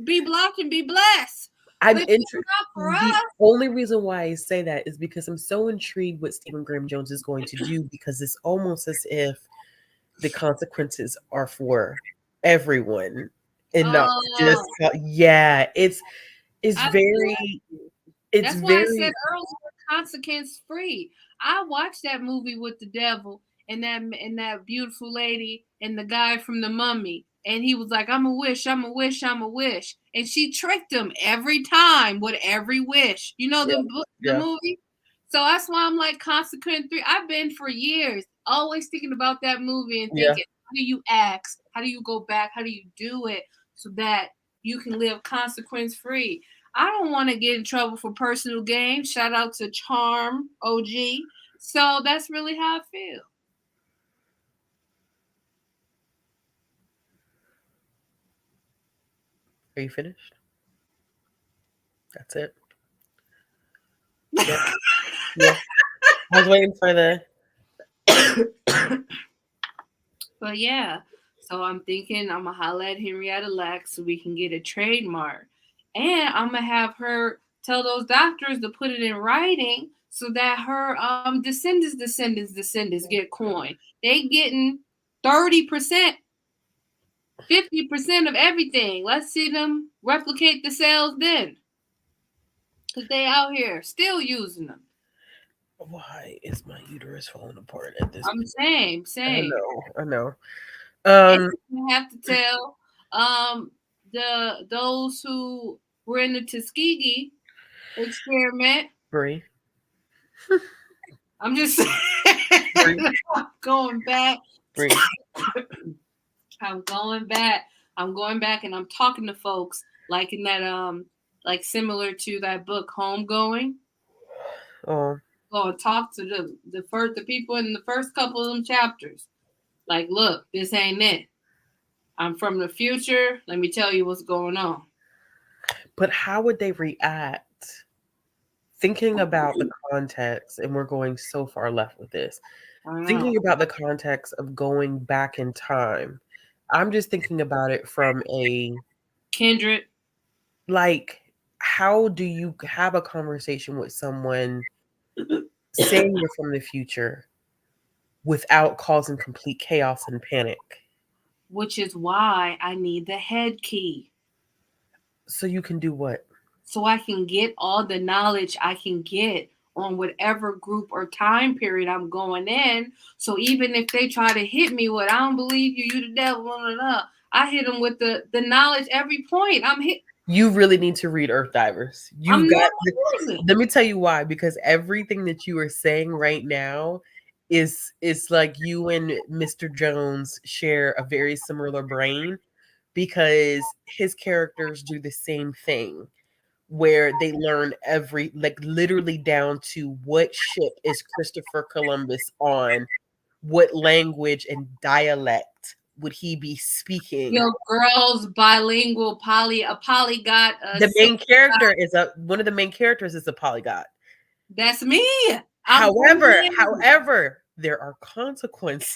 be blocked and be blessed. I'm But interested. not for The us. only reason why I say that is because I'm so intrigued what Stephen Graham Jones is going to do because it's almost as if the consequences are for everyone and not just Oh, yeah. It's I very it's That's why I said very earlier, consequence free. I watched that movie with the devil and that beautiful lady and the guy from the Mummy, and he was like, "I'm a wish, I'm a wish, I'm a wish," and she tricked him every time with every wish. You know yeah the yeah movie. So that's why I'm like consequence free. I've been for years always thinking about that movie and yeah. thinking, how do you act? How do you go back? How do you do it so that you can live consequence free? I don't want to get in trouble for personal gain. Shout out to Charm OG. So that's really how I feel. Are you finished? That's it. Yeah, yeah. I was waiting for the. But yeah, so I'm thinking I'm gonna holla at Henrietta Lacks so we can get a trademark, and I'm gonna have her tell those doctors to put it in writing so that her descendants get coin. They getting 30%, 50% of everything. Let's see them replicate the cells then. Because they out here still using them. Why is my uterus falling apart at this I'm point? saying, I saying. know. I know. And Um, you have to tell those who were in the Tuskegee experiment. Bree, I'm just Bree, going back. Bree. I'm going back. I'm going back and I'm talking to folks like in that like similar to that book Homegoing. Oh, Go and talk to the people in the first couple of them chapters. Like, look, this ain't it. I'm from the future. Let me tell you what's going on. but how would they react? Thinking about the context, and we're going so far left with this. I don't know. Thinking about the context of going back in time, I'm just thinking about it from a Kindred. like, how do you have a conversation with someone saying you're from the future without causing complete chaos and panic? Which is why I need the head key. So you can do what? So I can get all the knowledge I can get on whatever group or time period I'm going in. So even if they try to hit me with, I don't believe you, you the devil, blah, blah, blah, I hit them with the knowledge every point. You really need to read Earth Divers. I'm You've got. not losing. Let me tell you why. Because everything that you are saying right now is like you and Mr. Jones share a very similar brain because his characters do the same thing where they learn every like literally down to what ship is Christopher Columbus on, what language and dialect would he be speaking. Your girl's bilingual, a polygot, The main character is a one of the main characters is a polyglot. That's me. I'm However, there are consequences.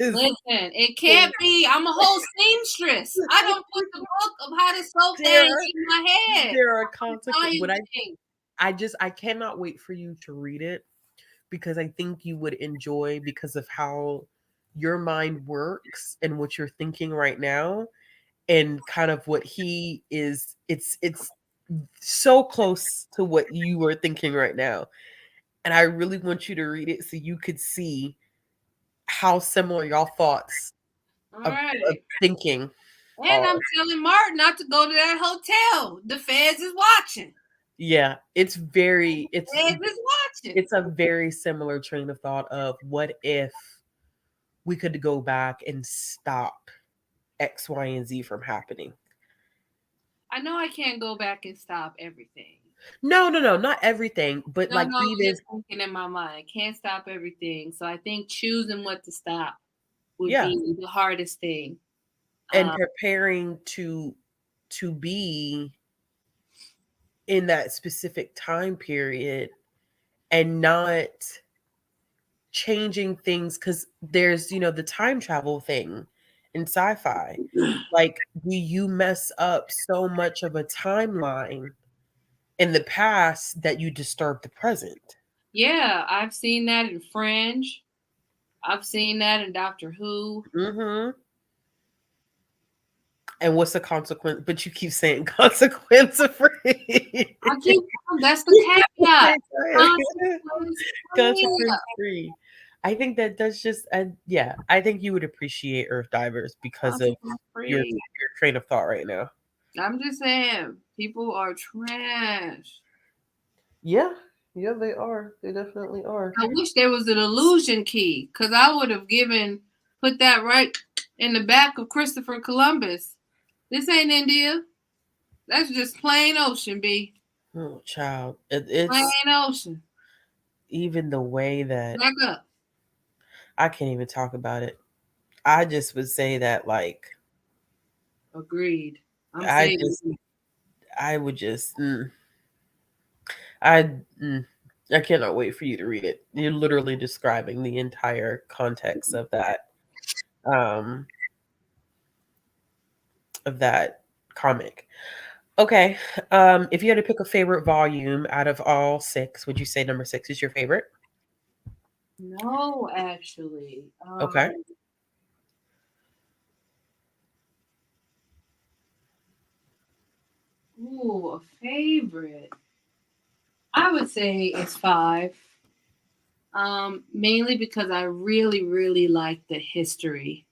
Listen, it can't be. I'm a whole seamstress. I don't put the book of how to sew there things in my head. there are Tell consequences. you What things. I cannot wait for you to read it because I think you would enjoy because of how your mind works and what you're thinking right now and kind of what he is. It's so close to what you were thinking right now. And I really want you to read it so you could see how similar y'all thoughts All of right. thinking And are. I'm telling Martin not to go to that hotel. The feds is watching. Yeah, it's very Feds is watching. it's a very similar train of thought of what if we could go back and stop X, Y, and Z from happening. I know I can't go back and stop everything. No, no, no, not everything, but No, like no, I'm even just thinking in my mind. Can't stop everything. So I think choosing what to stop would yeah, be the hardest thing. and Um, preparing to be in that specific time period and not changing things because there's the time travel thing in sci-fi. Like, do you mess up so much of a timeline in the past that you disturb the present? yeah, I've seen that in Fringe. I've seen that in Doctor Who. Mm-hmm. And what's the consequence? But you keep saying consequence free. I keep that's the caveat. Consequence free. Consequence free. I think that's just yeah. I think you would appreciate Earth Divers because of Consequence your free. train of thought right now. I'm just saying, people are trash. Yeah, yeah, they are. They definitely are. I wish there was an illusion key, because I would have put that right in the back of Christopher Columbus. This ain't India. That's just plain ocean, B. Oh, child, Plain it's ocean. even the way that Back up. I can't even talk about it. I just would say that, like, Agreed. I'm I saying, just, I would just, I, mm, I cannot wait for you to read it. You're literally describing the entire context um, of that comic. Okay, if you had to pick a favorite volume out of all six, would you say number six is your favorite? no, actually. Okay, Ooh, a favorite. I would say it's five. Mainly because I really, really like the history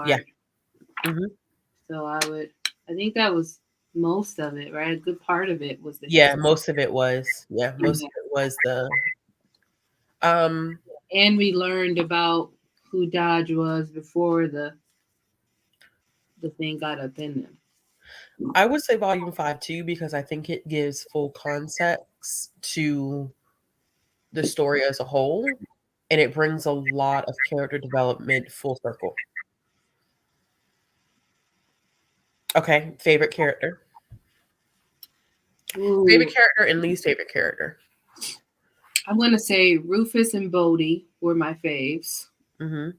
yeah, part. hmm So I think that was most of it, right? A good part of it was the yeah. history. Most of it was, yeah, most of it was um. And we learned about who Dodge was before the thing got up in them. I would say volume five too because I think it gives full context to the story as a whole, and it brings a lot of character development full circle. Okay, favorite Ooh, character, and least favorite character. I'm gonna say Rufus and Bodie were my faves. Mm-hmm.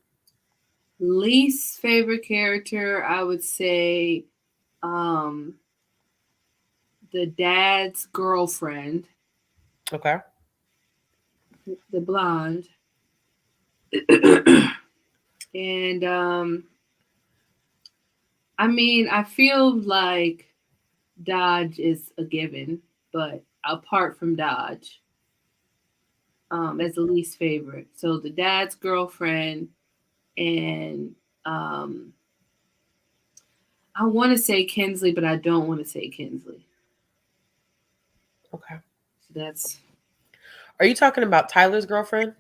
Least favorite character, I would say um, the dad's girlfriend, Okay. the blonde. And I mean, I feel like Dodge is a given, but apart from Dodge, as the least favorite. So the dad's girlfriend and I want to say Kinsley, but I don't want to say Kinsley. Okay. So that's Are you talking about Tyler's girlfriend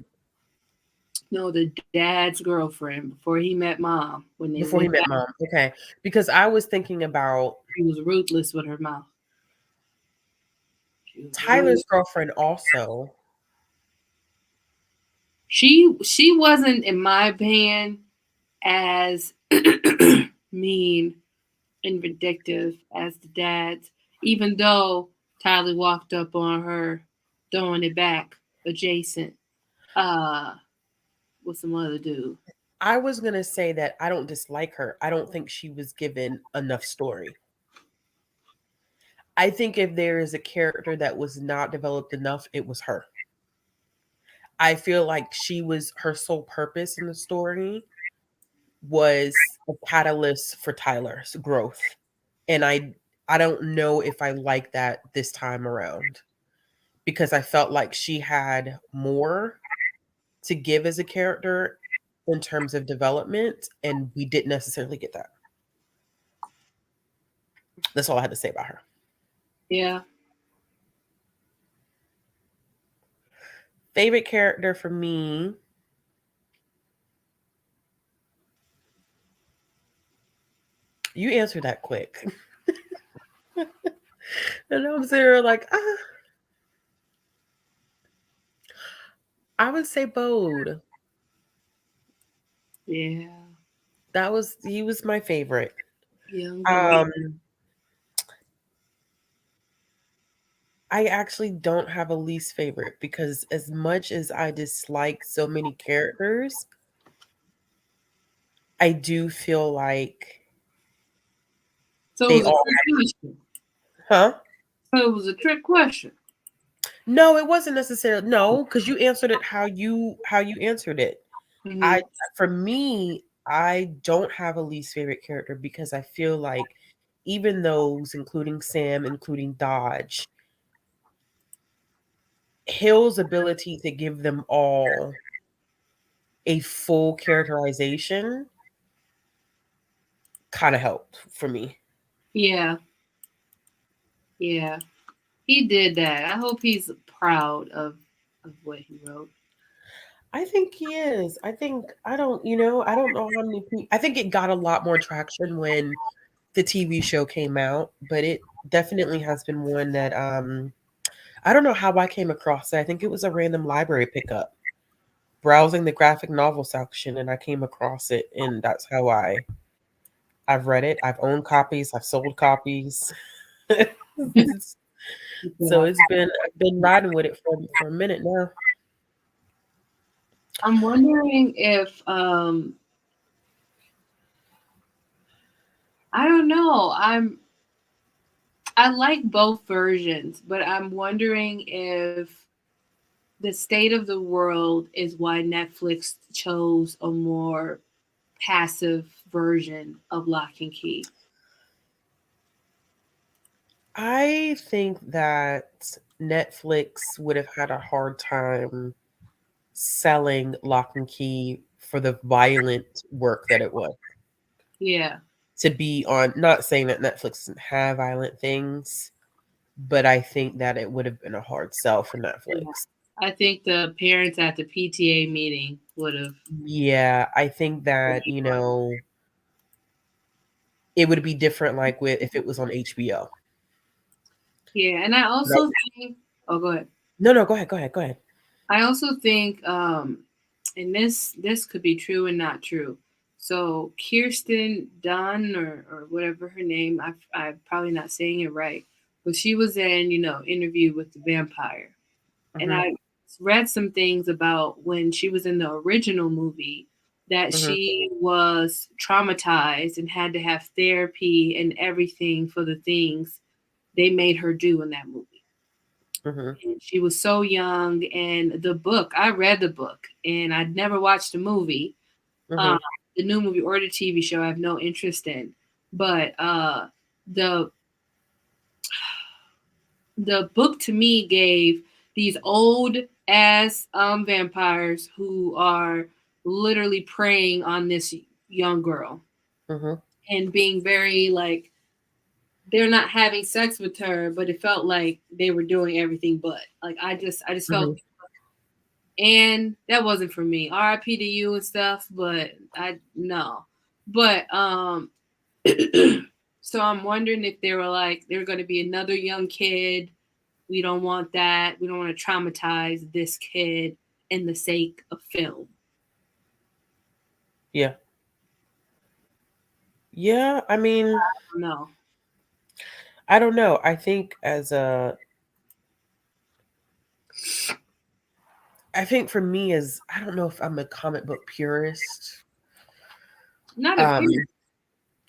no the dad's girlfriend before he met mom. When they before he went met back, mom? Okay, because I was thinking about she was ruthless with her mouth. She was rude. Tyler's girlfriend also. She wasn't, in my opinion, as mean and vindictive as the dad's, even though Tyler walked up on her, throwing it back adjacent uh, with some other dude. I was gonna say that I don't dislike her. I don't think she was given enough story. I think if there is a character that was not developed enough, it was her. I feel like her sole purpose in the story was a catalyst for Tyler's growth. And I don't know if I like that this time around because I felt like she had more to give as a character in terms of development, and we didn't necessarily get that. That's all I had to say about her. Yeah. Favorite character for me. You answered that quick. And I'm there like, I would say Bode. Yeah. He was my favorite. Young Bode. Um, I actually don't have a least favorite because as much as I dislike so many characters, I do feel like So it they was a all, trick question. huh? So it was a trick question. No, it wasn't necessarily no, because you answered it how you answered it. Mm-hmm. I For me, I don't have a least favorite character because I feel like even those, including Sam, including Dodge, Hill's ability to give them all a full characterization kind of helped for me. Yeah. Yeah. He did that. I hope he's proud of what he wrote. I think he is. I don't know how many people. I think it got a lot more traction when the TV show came out, but it definitely has been one that I don't know how I came across it. I think it was a random library pickup, browsing the graphic novel section, and I came across it, and that's how I've read it. I've owned copies. I've sold copies. So Yeah. I've been riding with it for a minute now. I'm wondering if I don't know. I like both versions, but I'm wondering if the state of the world is why Netflix chose a more passive version of Lock and Key. I think that Netflix would have had a hard time selling Lock and Key for the violent work that it was. Yeah. To be on, not saying that Netflix doesn't have violent things, but I think that it would have been a hard sell for Yeah. Netflix. I think the parents at the PTA meeting would have. Yeah, I think that, it would be different like with if it was on HBO. Yeah, and I No. also think. Oh, go ahead. No, go ahead, go ahead, go ahead. I also think, and this could be true and not true. So Kirsten Dunn or whatever her name, I'm probably not saying it right, but she was in Interview with the Vampire, and Mhm, I read some things about when she was in the original movie that mhm, she was traumatized and had to have therapy and everything for the things they made her do in that movie. mhm, And she was so young. And the book, I read the book, and I'd never watched the movie. Um, mhm, the new movie or the TV show, I have no interest in. But the the book to me gave these old ass vampires who are literally preying on this young girl mhm, and being very like they're not having sex with her, but it felt like they were doing everything but like I just felt, mhm, and that wasn't for me. RIP to you and stuff, but I no. But so I'm wondering if they were like they're going to be another young kid. We don't want that. We don't want to traumatize this kid in the sake of film. yeah. Yeah, I mean, No. I don't know. I think as a I think for me as I don't know if I'm a comic book purist. Not a Um, few.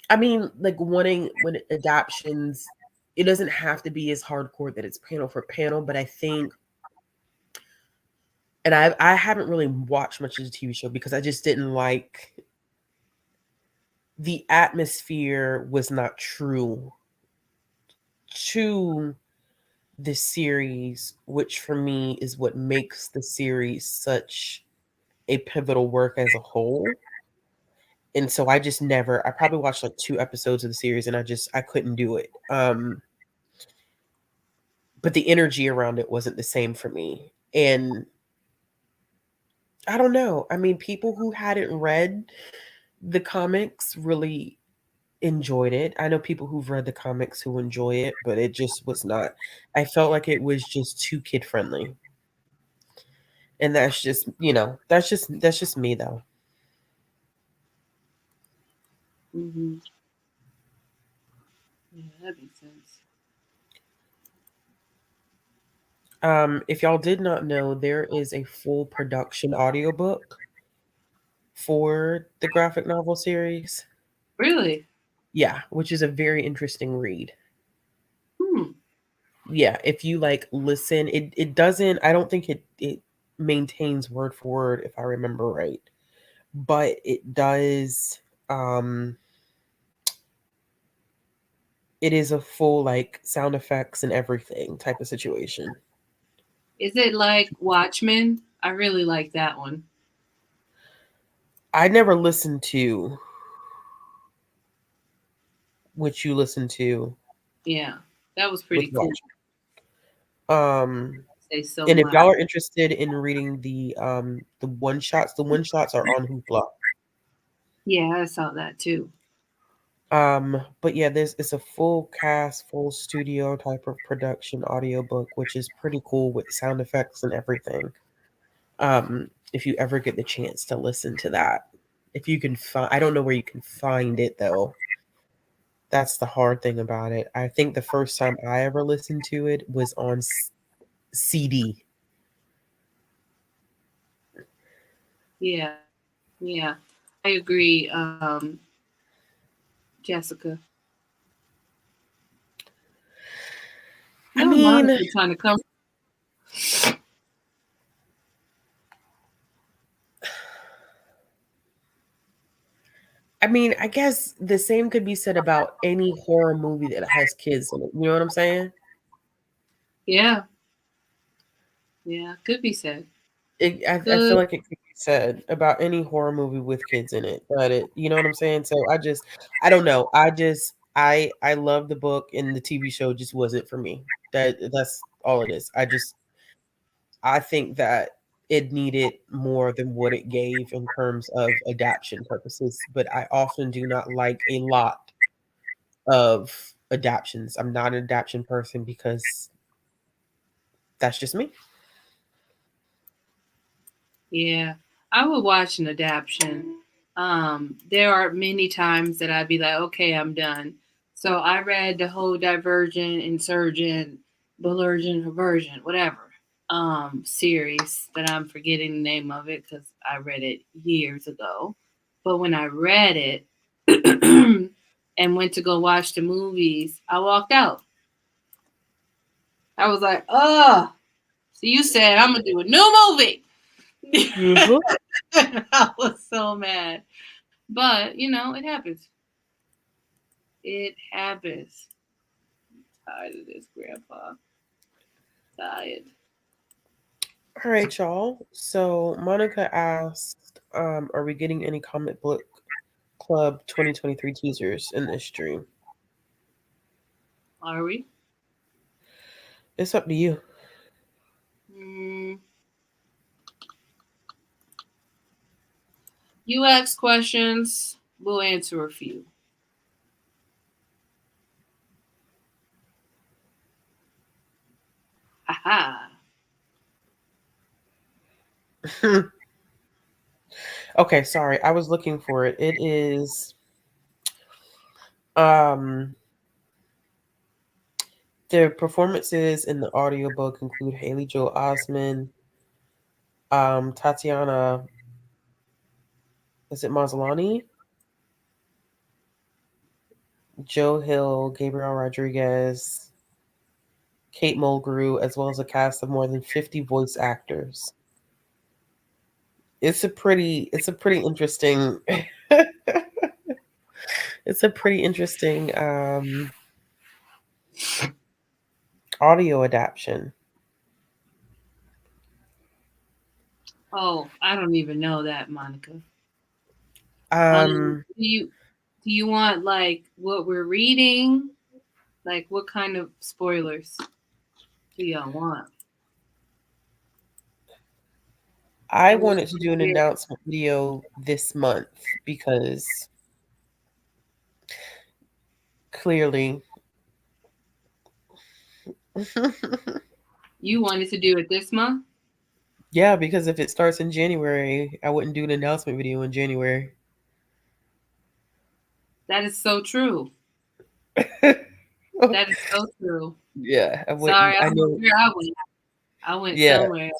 I mean, like wanting when adaptions, it doesn't have to be as hardcore that it's panel for panel, but I think And I haven't really watched much of the TV show because I just didn't like the atmosphere was not true to the series, which for me is what makes the series such a pivotal work as a whole. And so I just never I probably watched like 2 episodes of the series and I couldn't do it. But the energy around it wasn't the same for me. And I don't know. I mean, people who hadn't read the comics really enjoyed it. I know people who've read the comics who enjoy it, but it just was not. I felt like it was just too kid friendly. And that's just, that's just me though. Mm-hmm. Yeah, that makes sense. If y'all did not know, there is a full production audiobook for the graphic novel series. Really? Yeah, which is a very interesting read. Hmm. Yeah, if you like listen, it doesn't I don't think it maintains word for word if I remember right, but it does it is a full like sound effects and everything type of situation. Is it like Watchmen? I really like that one. I never listened to what you listen to Yeah, that was with pretty cool. Watch. Um Say so and if much. y'all are interested in reading the one shots are on Hoopla. Yeah, I saw that too. But yeah, this is a full cast, full studio type of production audiobook, which is pretty cool with sound effects and everything. If you ever get the chance to listen to that. If you can find I don't know where you can find it though. That's the hard thing about it. I think the first time I ever listened to it was on CD. Yeah, yeah, I agree. Jessica, I no, mean, Monica trying to come. I guess the same could be said about any horror movie that has kids in it. You know what I'm saying? Yeah, yeah, could be said. I feel Could. like it could be said about any horror movie with kids in it, but you know what I'm saying? So I don't know. I love the book and the TV show just wasn't for me. That's all it is. I think that it needed more than what it gave in terms of adaptation purposes, but I often do not like a lot of adaptations. I'm not an adaptation person because that's just me. Yeah, I would watch an adaptation. There are many times that I'd be like, okay, I'm done. So I read the whole Divergent, Insurgent, Bullergent, Reversion, whatever, series that I'm forgetting the name of it because I read it years ago. But when I read it and went to go watch the movies, I walked out. I was like, oh, so you said I'm gonna do a new movie. Mhm. I was so mad. But, it happens. It happens. Tired of this, Grandpa. Tired. All right, y'all. So Monica asked, are we getting any comic book club 2023 teasers in this stream? Are we? It's up to you. Mm, you ask questions, we'll answer a few. Haha. Okay, sorry. I was looking for it. It is um the performances in the audiobook include Haley Joel Osment, Tatiana, is it Maslany? Joe Hill, Gabriel Rodriguez, Kate Mulgrew, as well as a cast of more than 50 voice actors. it's a pretty interesting it's a pretty interesting audio adaptation. Oh, I don't even know that, Monica. Um Do you want like what we're reading? Like what kind of spoilers do y'all want? I Or what wanted to do an we're- announcement video this month because clearly you wanted to do it this month? yeah, because if it starts in January, I wouldn't do an announcement video in January. That is so true. That is so true. Yeah, I Sorry, wouldn't. I I don't know know. where I went. I went Yeah. somewhere.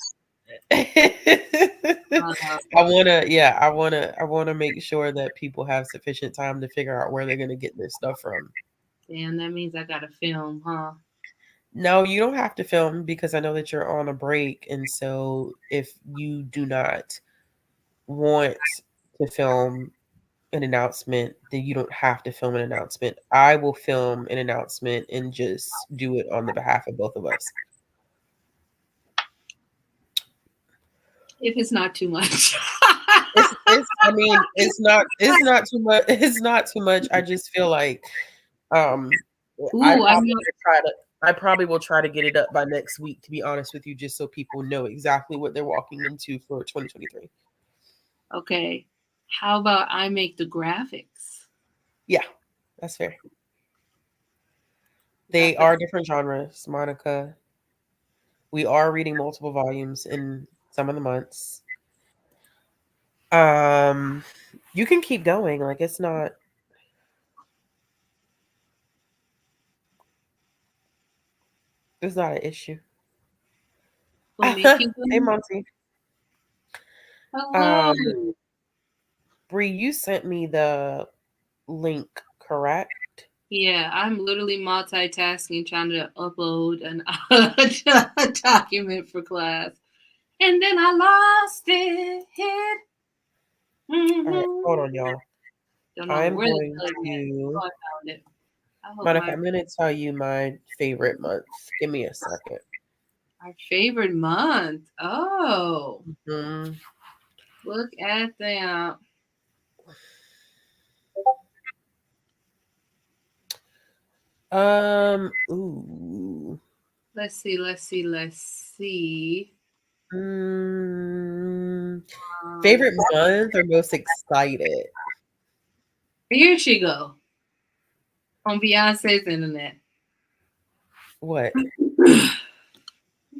Uh, I wanna make sure that people have sufficient time to figure out where they're gonna get their stuff from. Damn, that means I gotta film, huh? No, you don't have to film because I know that you're on a break, and so if you do not want to film an announcement, then you don't have to film an announcement. I will film an announcement and just do it on the behalf of both of us. If it's not too much. I mean, it's not too much. It's not too much. I just feel like um I Ooh, I probably know. will try to I probably will try to get it up by next week, to be honest with you, just so people know exactly what they're walking into for 2023. Okay. How about I make the graphics? Yeah, that's fair. Got They the are different genres, Monica. We are reading multiple volumes in some of the months. Um, you can keep going. Like it's not an issue. for me keep Hey, going. Monty. Hello. Um, Bree, you sent me the link, correct? Yeah, I'm literally multitasking trying to upload a document for class. And then I lost it. All right, hold Hmm. on, y'all. Don't know I'm where the going button at. to Oh, I found it. I hope Monica, my I'm gonna tell you my favorite month. Give me a second. our favorite month. Oh, Hmm. look at that. Ooh. Let's see. Let's see. Let's see. Mm, Um, favorite month or most excited? here she go on Beyonce's internet. What?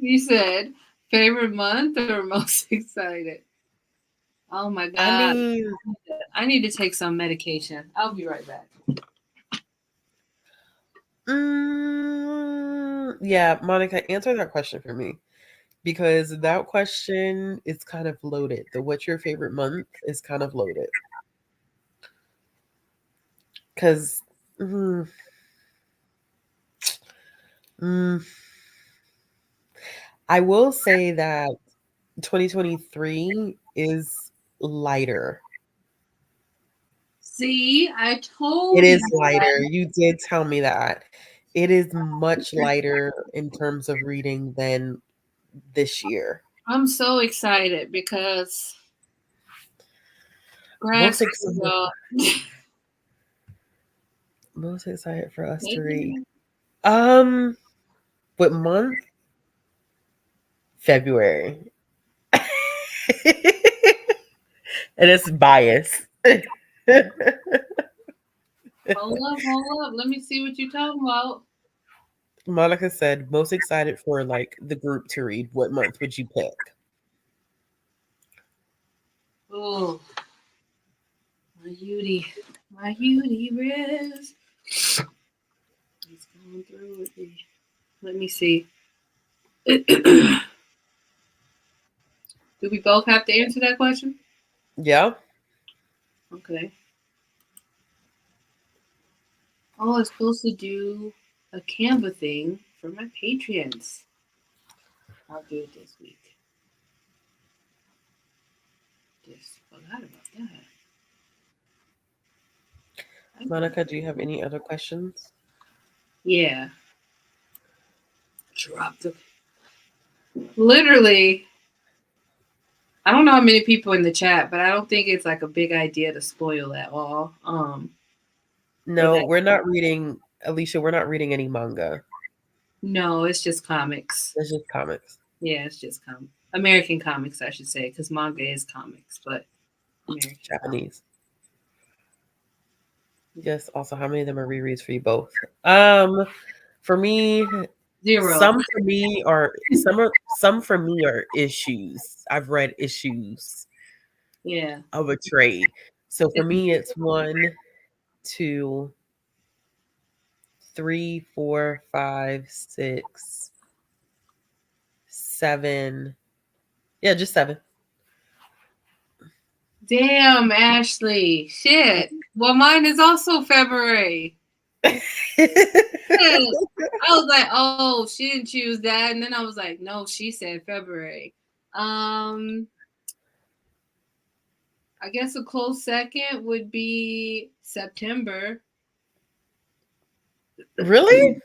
You said favorite month or most excited? Oh my I god. mean, I need to take some medication. I'll be right back. yeah, Monica, answer that question for me because that question is kind of loaded. The what's your favorite month is kind of loaded because mm, mm, I will say that 2023 is lighter. See, I It told you is lighter. You did tell me that. It is much lighter in terms of reading than this year. I'm so excited because grad Most school, excited, y'all. most excited for us to read. Taking Um, what month? February. And it's biased. hold up. Let me see what you're talking about. Monica said, most excited for like the group to read. What month would you pick? Oh, my beauty rest. It's going through with me. Let me see. Do we both have to answer that question? Yeah. Okay. Oh, I was supposed to do a Canva thing for my Patreons. I'll do it this week. just forgot about that. Monica, do you have any other questions? Yeah. Dropped it. Literally, I don't know how many people in the chat, but I don't think it's like a big idea to spoil at all. For No, that. we're not reading, Alicia, we're not reading any manga. No, it's just comics. It's just comics. Yeah, it's just American comics, I should say, because manga is comics, but American. Japanese. Yes, also how many of them are rereads for you both? For me, 0. some for me are issues. I've read issues Yeah. of a trade. So for me it's 1, 2, 3, 4, 5, 6, 7. Yeah, just 7. Damn, Ashley. Shit. Well, mine is also February. I was like, oh, she didn't choose that. And then I was like, no, she said February. I guess a close second would be September. Really?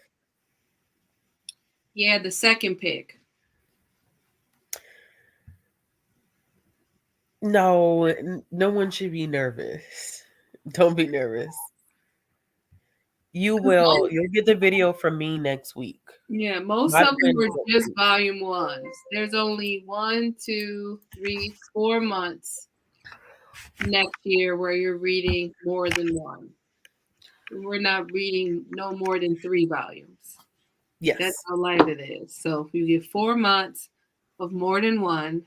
Yeah, the second pick. No, no one should be nervous. Don't be nervous. You'll get the video from me next week. Yeah, most My of them friend were will. just volume ones. There's only 1, 2, 3, 4 months next year where you're reading more than one. We're not reading no more than 3 volumes. Yes. That's how light it is. So if you get 4 months of more than one,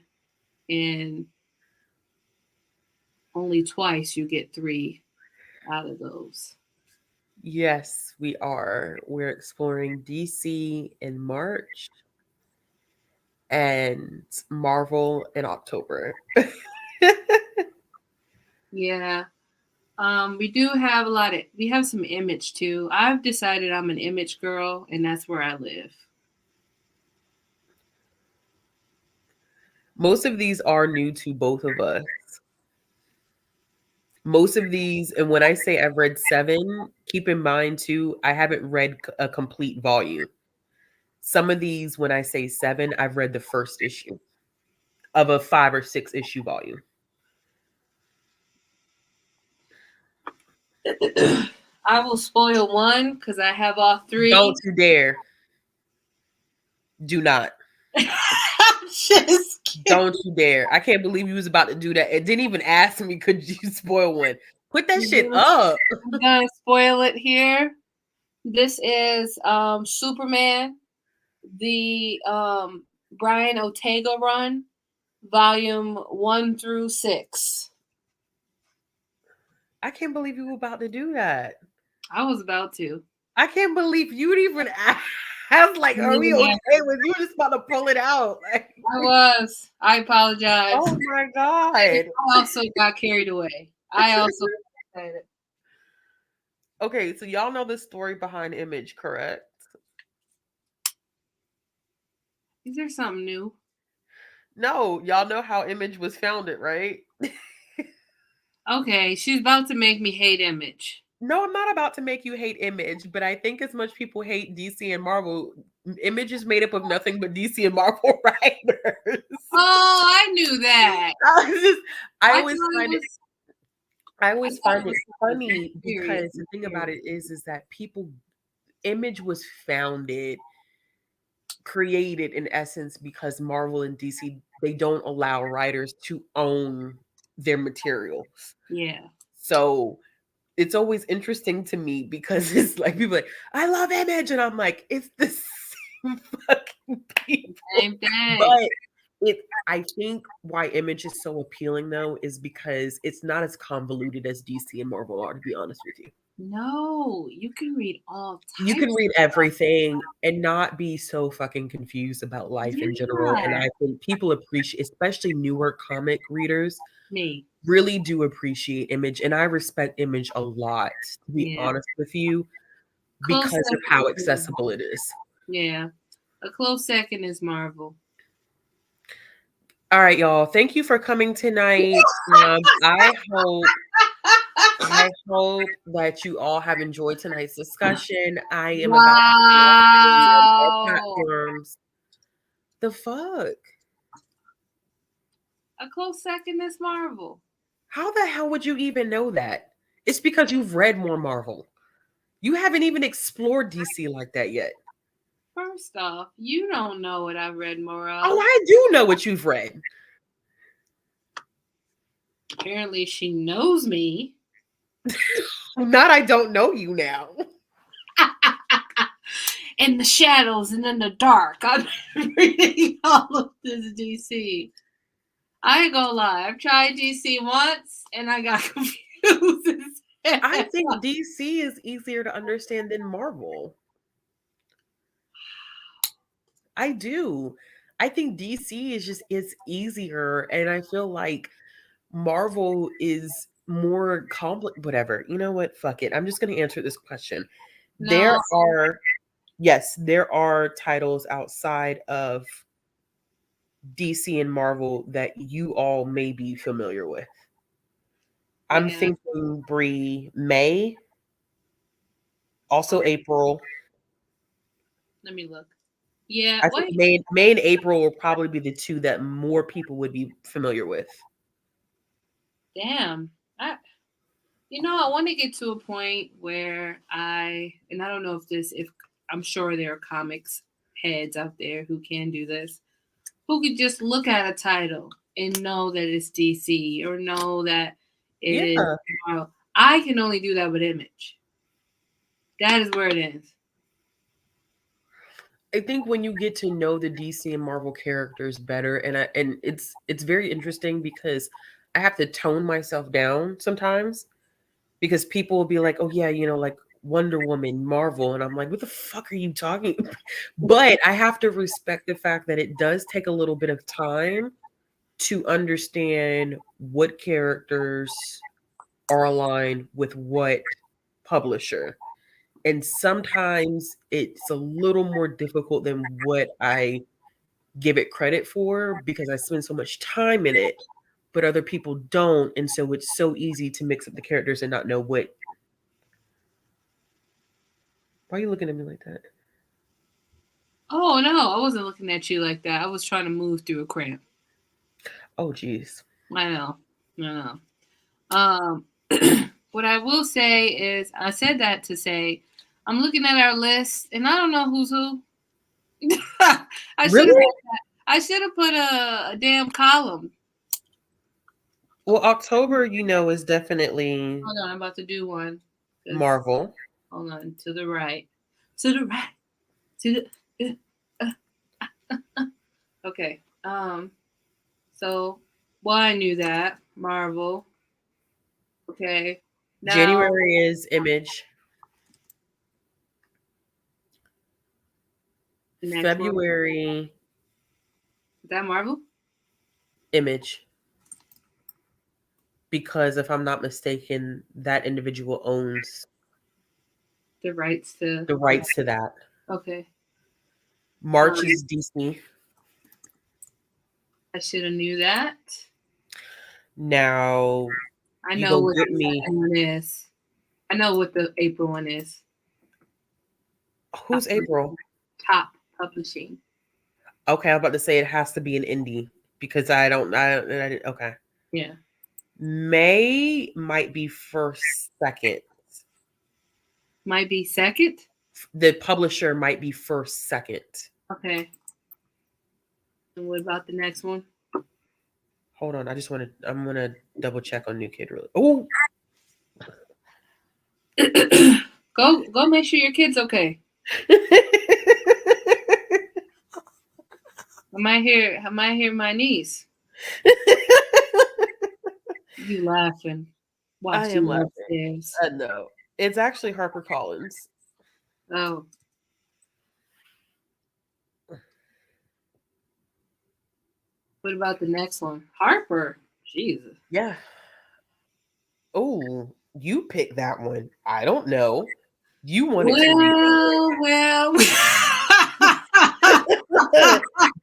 and only twice you get 3 out of those. Yes, we are. We're exploring DC in March and Marvel in October. Yeah. We do have we have some Image too. I've decided I'm an Image girl, and that's where I live. Most of these are new to both of us. Most of these, and when I say I've read 7, keep in mind too, I haven't read a complete volume. Some of these, when I say 7, I've read the first issue of a 5 or 6 issue volume. I will spoil one because I have all 3. Don't you dare. Do not. Just kidding. Don't you dare. I can't believe you was about to do that. It didn't even ask me, could you spoil one? Put that shit up. I'm gonna spoil it here. This is Superman, the Brian Ortega run, volume 1 through 6. I can't believe you were about to do that. I was about to. I can't believe you'd even ask. I was like, are we okay with you just about to pull it out? Like, I was. I apologize. oh my God. I also got carried away. I also said it. Okay, so y'all know the story behind Image, correct? Is there something new? No, y'all know how Image was founded, right? Okay, she's about to make me hate Image. No, I'm not about to make you hate Image, but I think as much people hate DC and Marvel, Image is made up of nothing but DC and Marvel writers. Oh, I knew that. I always find it funny because the thing about it is that Image was created in essence because Marvel and DC, they don't allow writers to own their materials. Yeah. So it's always interesting to me because it's like people are like, I love Image, and I'm like, it's the same fucking people. Same thing. But I think why Image is so appealing though is because it's not as convoluted as DC and Marvel are, to be honest with you. No, you can read all types. You can read everything and not be so fucking confused about life in general. And I think people appreciate, especially newer comic readers, really do appreciate Image. And I respect Image a lot, to be honest with you, because of how accessible it is. Yeah. A close second is Marvel. All right, y'all. Thank you for coming tonight. I hope that you all have enjoyed tonight's discussion. I am about to go on all Wow. platforms. The fuck? A close second is Marvel. How the hell would you even know that? It's because you've read more Marvel. You haven't even explored DC like that yet. First off, you don't know what I've read more of. Oh, I do know what you've read. Apparently, she knows me. Not I don't know you now. In the shadows and in the dark. I've been reading all of this DC. I ain't gonna lie. I've tried DC once and I got confused. I think DC is easier to understand than Marvel. I do. I think DC is easier, and I feel like Marvel is more complex. Whatever. You know what? Fuck it. I'm just going to answer this question. There No. are Yes, there are titles outside of DC and Marvel that you all may be familiar with. I'm Yeah. thinking Bree, May, also April. Let me look. Yeah. I think Wait. May and April will probably be the two that more people would be familiar with. Damn. I want to get to a point where and I don't know if I'm sure there are comics heads out there who can do this, who could just look at a title and know that it's DC or know that it is Yeah. Marvel. I can only do that with Image. That is where it ends. I think when you get to know the DC and Marvel characters better, and it's very interesting because I have to tone myself down sometimes because people will be like, "Oh yeah, like Wonder Woman, Marvel," and I'm like, "What the fuck are you talking?" But I have to respect the fact that it does take a little bit of time to understand what characters are aligned with what publisher. And sometimes it's a little more difficult than what I give it credit for because I spend so much time in it, but other people don't. And so it's so easy to mix up the characters and not know what. Why are you looking at me like that? Oh no, I wasn't looking at you like that. I was trying to move through a cramp. Oh, geez. I know. I know. What I will say is, I said that to say, I'm looking at our list, and I don't know who's who. I should have. Really? I should have put a damn column. Well, October, is definitely Hold on, I'm about to do one. Marvel. Hold on, to the right, to the right, to the. Okay. So, well, I knew that Marvel. Okay. Now, January is Image. the next one. February, Is that Marvel? Image. Because if I'm not mistaken, that individual owns The rights to. the rights to that. Okay. March is DC. I should have knew that. Now I you know go what get the me. second one is. I know what the April one is. Who's April? Top Publishing. Okay, I'm about to say it has to be an indie because okay. Yeah. May might be first, second. Might be second. The publisher might be first, second. Okay. And what about the next one? Hold on, I'm gonna double check on New Kid really. Oh, Go make sure your kid's okay. I might hear my niece. You laughing. I Watch am you laughing. upstairs. No, it's actually HarperCollins. Oh. What about the next one? Harper. Jesus. Yeah. Oh, you picked that one. I don't know. You wanted to read Well. it.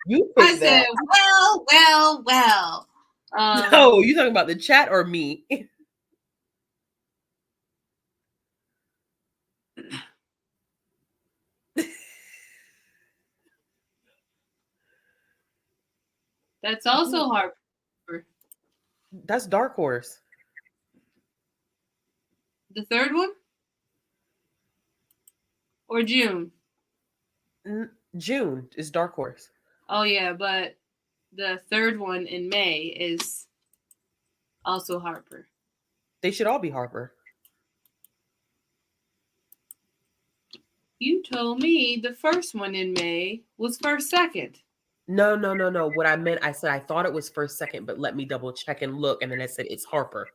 You I picked said, that. well. No, you talking about the chat or me? That's also Harper. That's Dark Horse. The third one? Or June? June is Dark Horse. Oh, yeah, but the third one in May is also Harper. They should all be Harper. You told me the first one in May was first second. No. What I meant, I said I thought it was first second, but let me double check and look, and then I said it's Harper.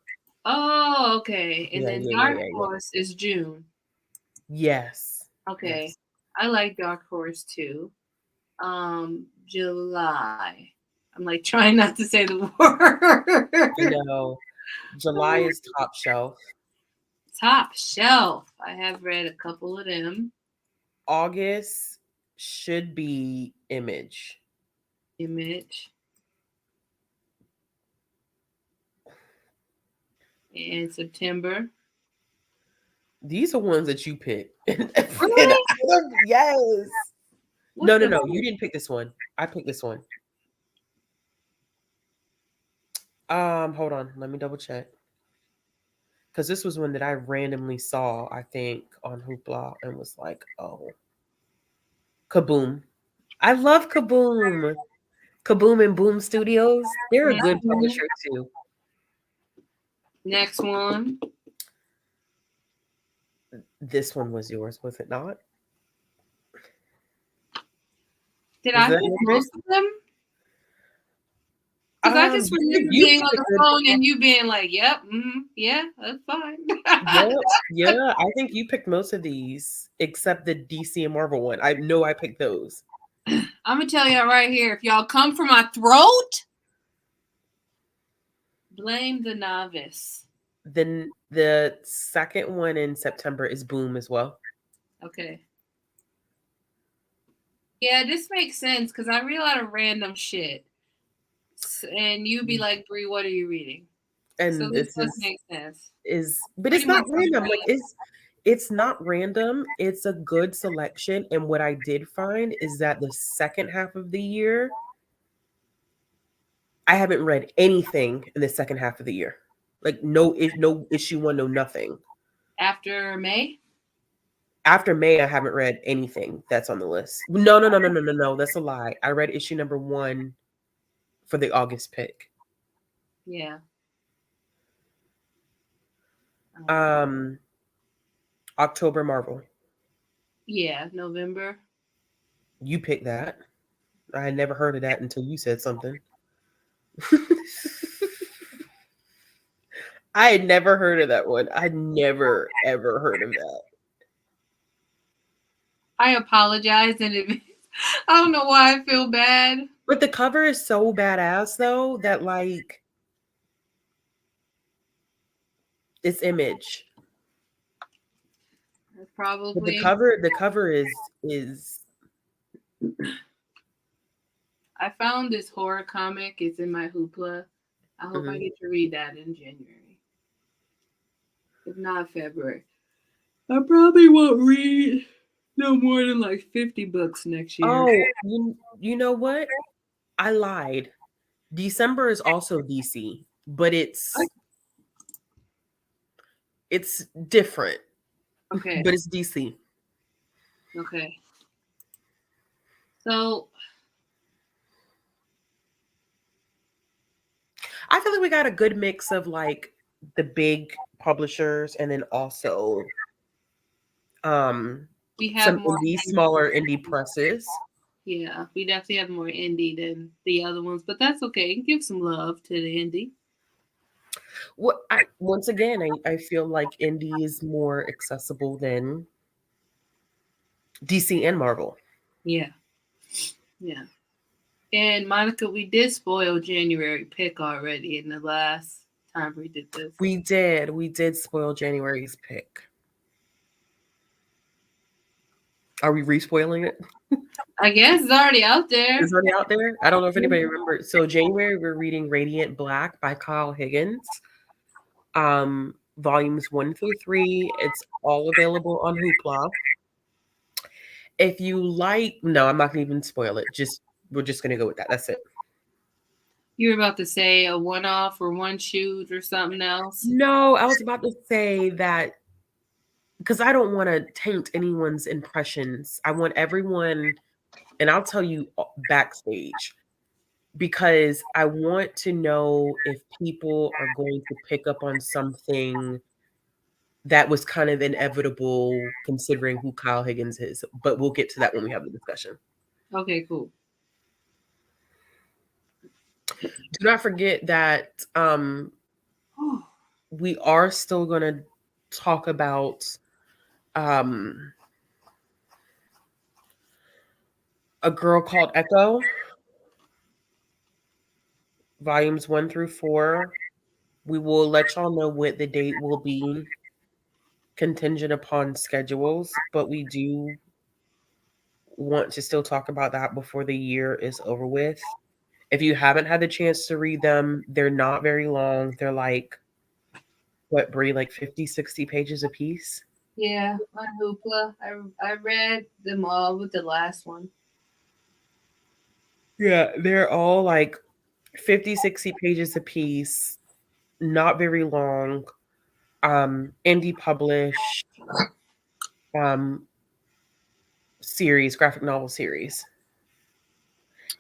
Oh, okay. And then Dark Yeah. Horse is June. Yes. Okay. Yes. I like Dark Horse too. July. I'm like trying not to say the word. I know. July is Top Shelf. Top Shelf. I have read a couple of them. August should be Image. And September. These are ones that you picked. Really? Yes. What No. You didn't pick this one. I picked this one. Hold on. Let me double check. Because this was one that I randomly saw, I think, on Hoopla and was like, oh. Kaboom. I love Kaboom. Kaboom and Boom Studios. They're a good publisher too. Next one. This one was yours, was it not? Did Was I that pick yours? most of them? Because I just remember being on the phone and you being like, yep, yeah, that's fine. Yeah, I think you picked most of these, except the DC and Marvel one. I know I picked those. I'm going to tell y'all right here, if y'all come for my throat, blame the novice. Then the second one in September is Boom as well. Okay. Yeah, this makes sense because I read a lot of random shit. And you be like, Bree, what are you reading? And so this does make sense. But it's not random. Like it's not random. It's a good selection. And what I did find is that the second half of the year, I haven't read anything in the second half of the year. Like no issue one, no nothing. After May? After May, I haven't read anything that's on the list. No. That's a lie. I read issue number 1 for the August pick. Yeah. October Marvel. Yeah, November. You picked that. I had never heard of that until you said something. I had never heard of that one. I'd never, ever heard of that. I apologize in advance. I don't know why I feel bad. But the cover is so badass, though, that, like, it's Image. Probably. But the cover is. I found this horror comic. It's in my Hoopla. I hope I get to read that in January. If not February. I probably won't read no more than like 50 books next year. Oh, you know what? I lied. December is also DC, but it's different. Okay. But it's DC. Okay. So I feel like we got a good mix of like the big publishers and then also we have some more smaller indie presses. Yeah, we definitely have more indie than the other ones, but that's okay. Give some love to the indie. Once again, I feel like indie is more accessible than DC and Marvel. Yeah. And Monica, we did spoil January pick already in the last time we did this. We did spoil January's pick. Are we re-spoiling it? I guess it's already out there. Is already out there? I don't know if anybody remembers. So January, we're reading Radiant Black by Kyle Higgins. Volumes 1 through 3. It's all available on Hoopla. If you like, no, I'm not gonna even spoil it. Just we're just gonna go with that. That's it. You were about to say a one-off or one shoot or something else. No, I was about to say that because I don't want to taint anyone's impressions. I want everyone, and I'll tell you backstage because I want to know if people are going to pick up on something that was kind of inevitable considering who Kyle Higgins is. But we'll get to that when we have the discussion. Okay, cool. Do not forget that we are still going to talk about A Girl Called Echo, volumes 1 through 4. We will let y'all know what the date will be, contingent upon schedules, but we do want to still talk about that before the year is over with. If you haven't had the chance to read them, they're not very long. They're like, what, Brie, like 50, 60 pages a piece? Yeah, on Hoopla. I read them all with the last one. Yeah, they're all like 50, 60 pages a piece, not very long. Indie published um series, graphic novel series.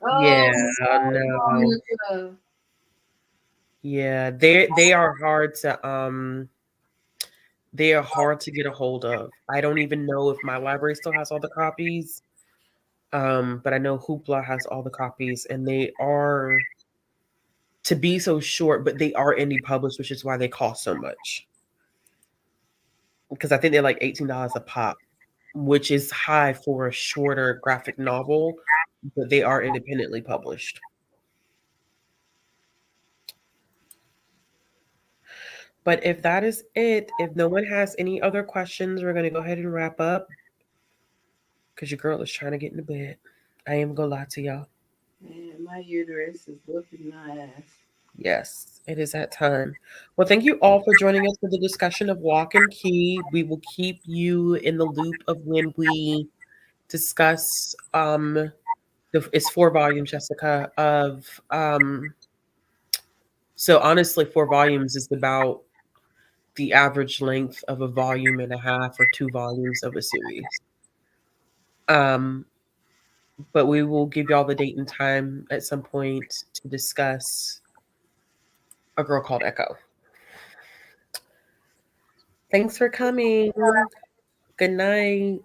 Oh, Yeah, no. Hoopla. Yeah, they are hard to they are hard to get a hold of. I don't even know if my library still has all the copies. But I know Hoopla has all the copies and they are to be so short, but they are indie published, which is why they cost so much. Because I think they're like $18 a pop, which is high for a shorter graphic novel, but they are independently published. But if that is it, if no one has any other questions, we're going to go ahead and wrap up because your girl is trying to get into bed. I am going to lie to y'all. Man, my uterus is whooping my ass. Yes, it is that time. Well, thank you all for joining us for the discussion of Lock and Key. We will keep you in the loop of when we discuss it's 4 volumes, Jessica, of so honestly 4 volumes is about the average length of a volume and a half or 2 volumes of a series. But we will give y'all the date and time at some point to discuss A Girl Called Echo. Thanks for coming. Good night.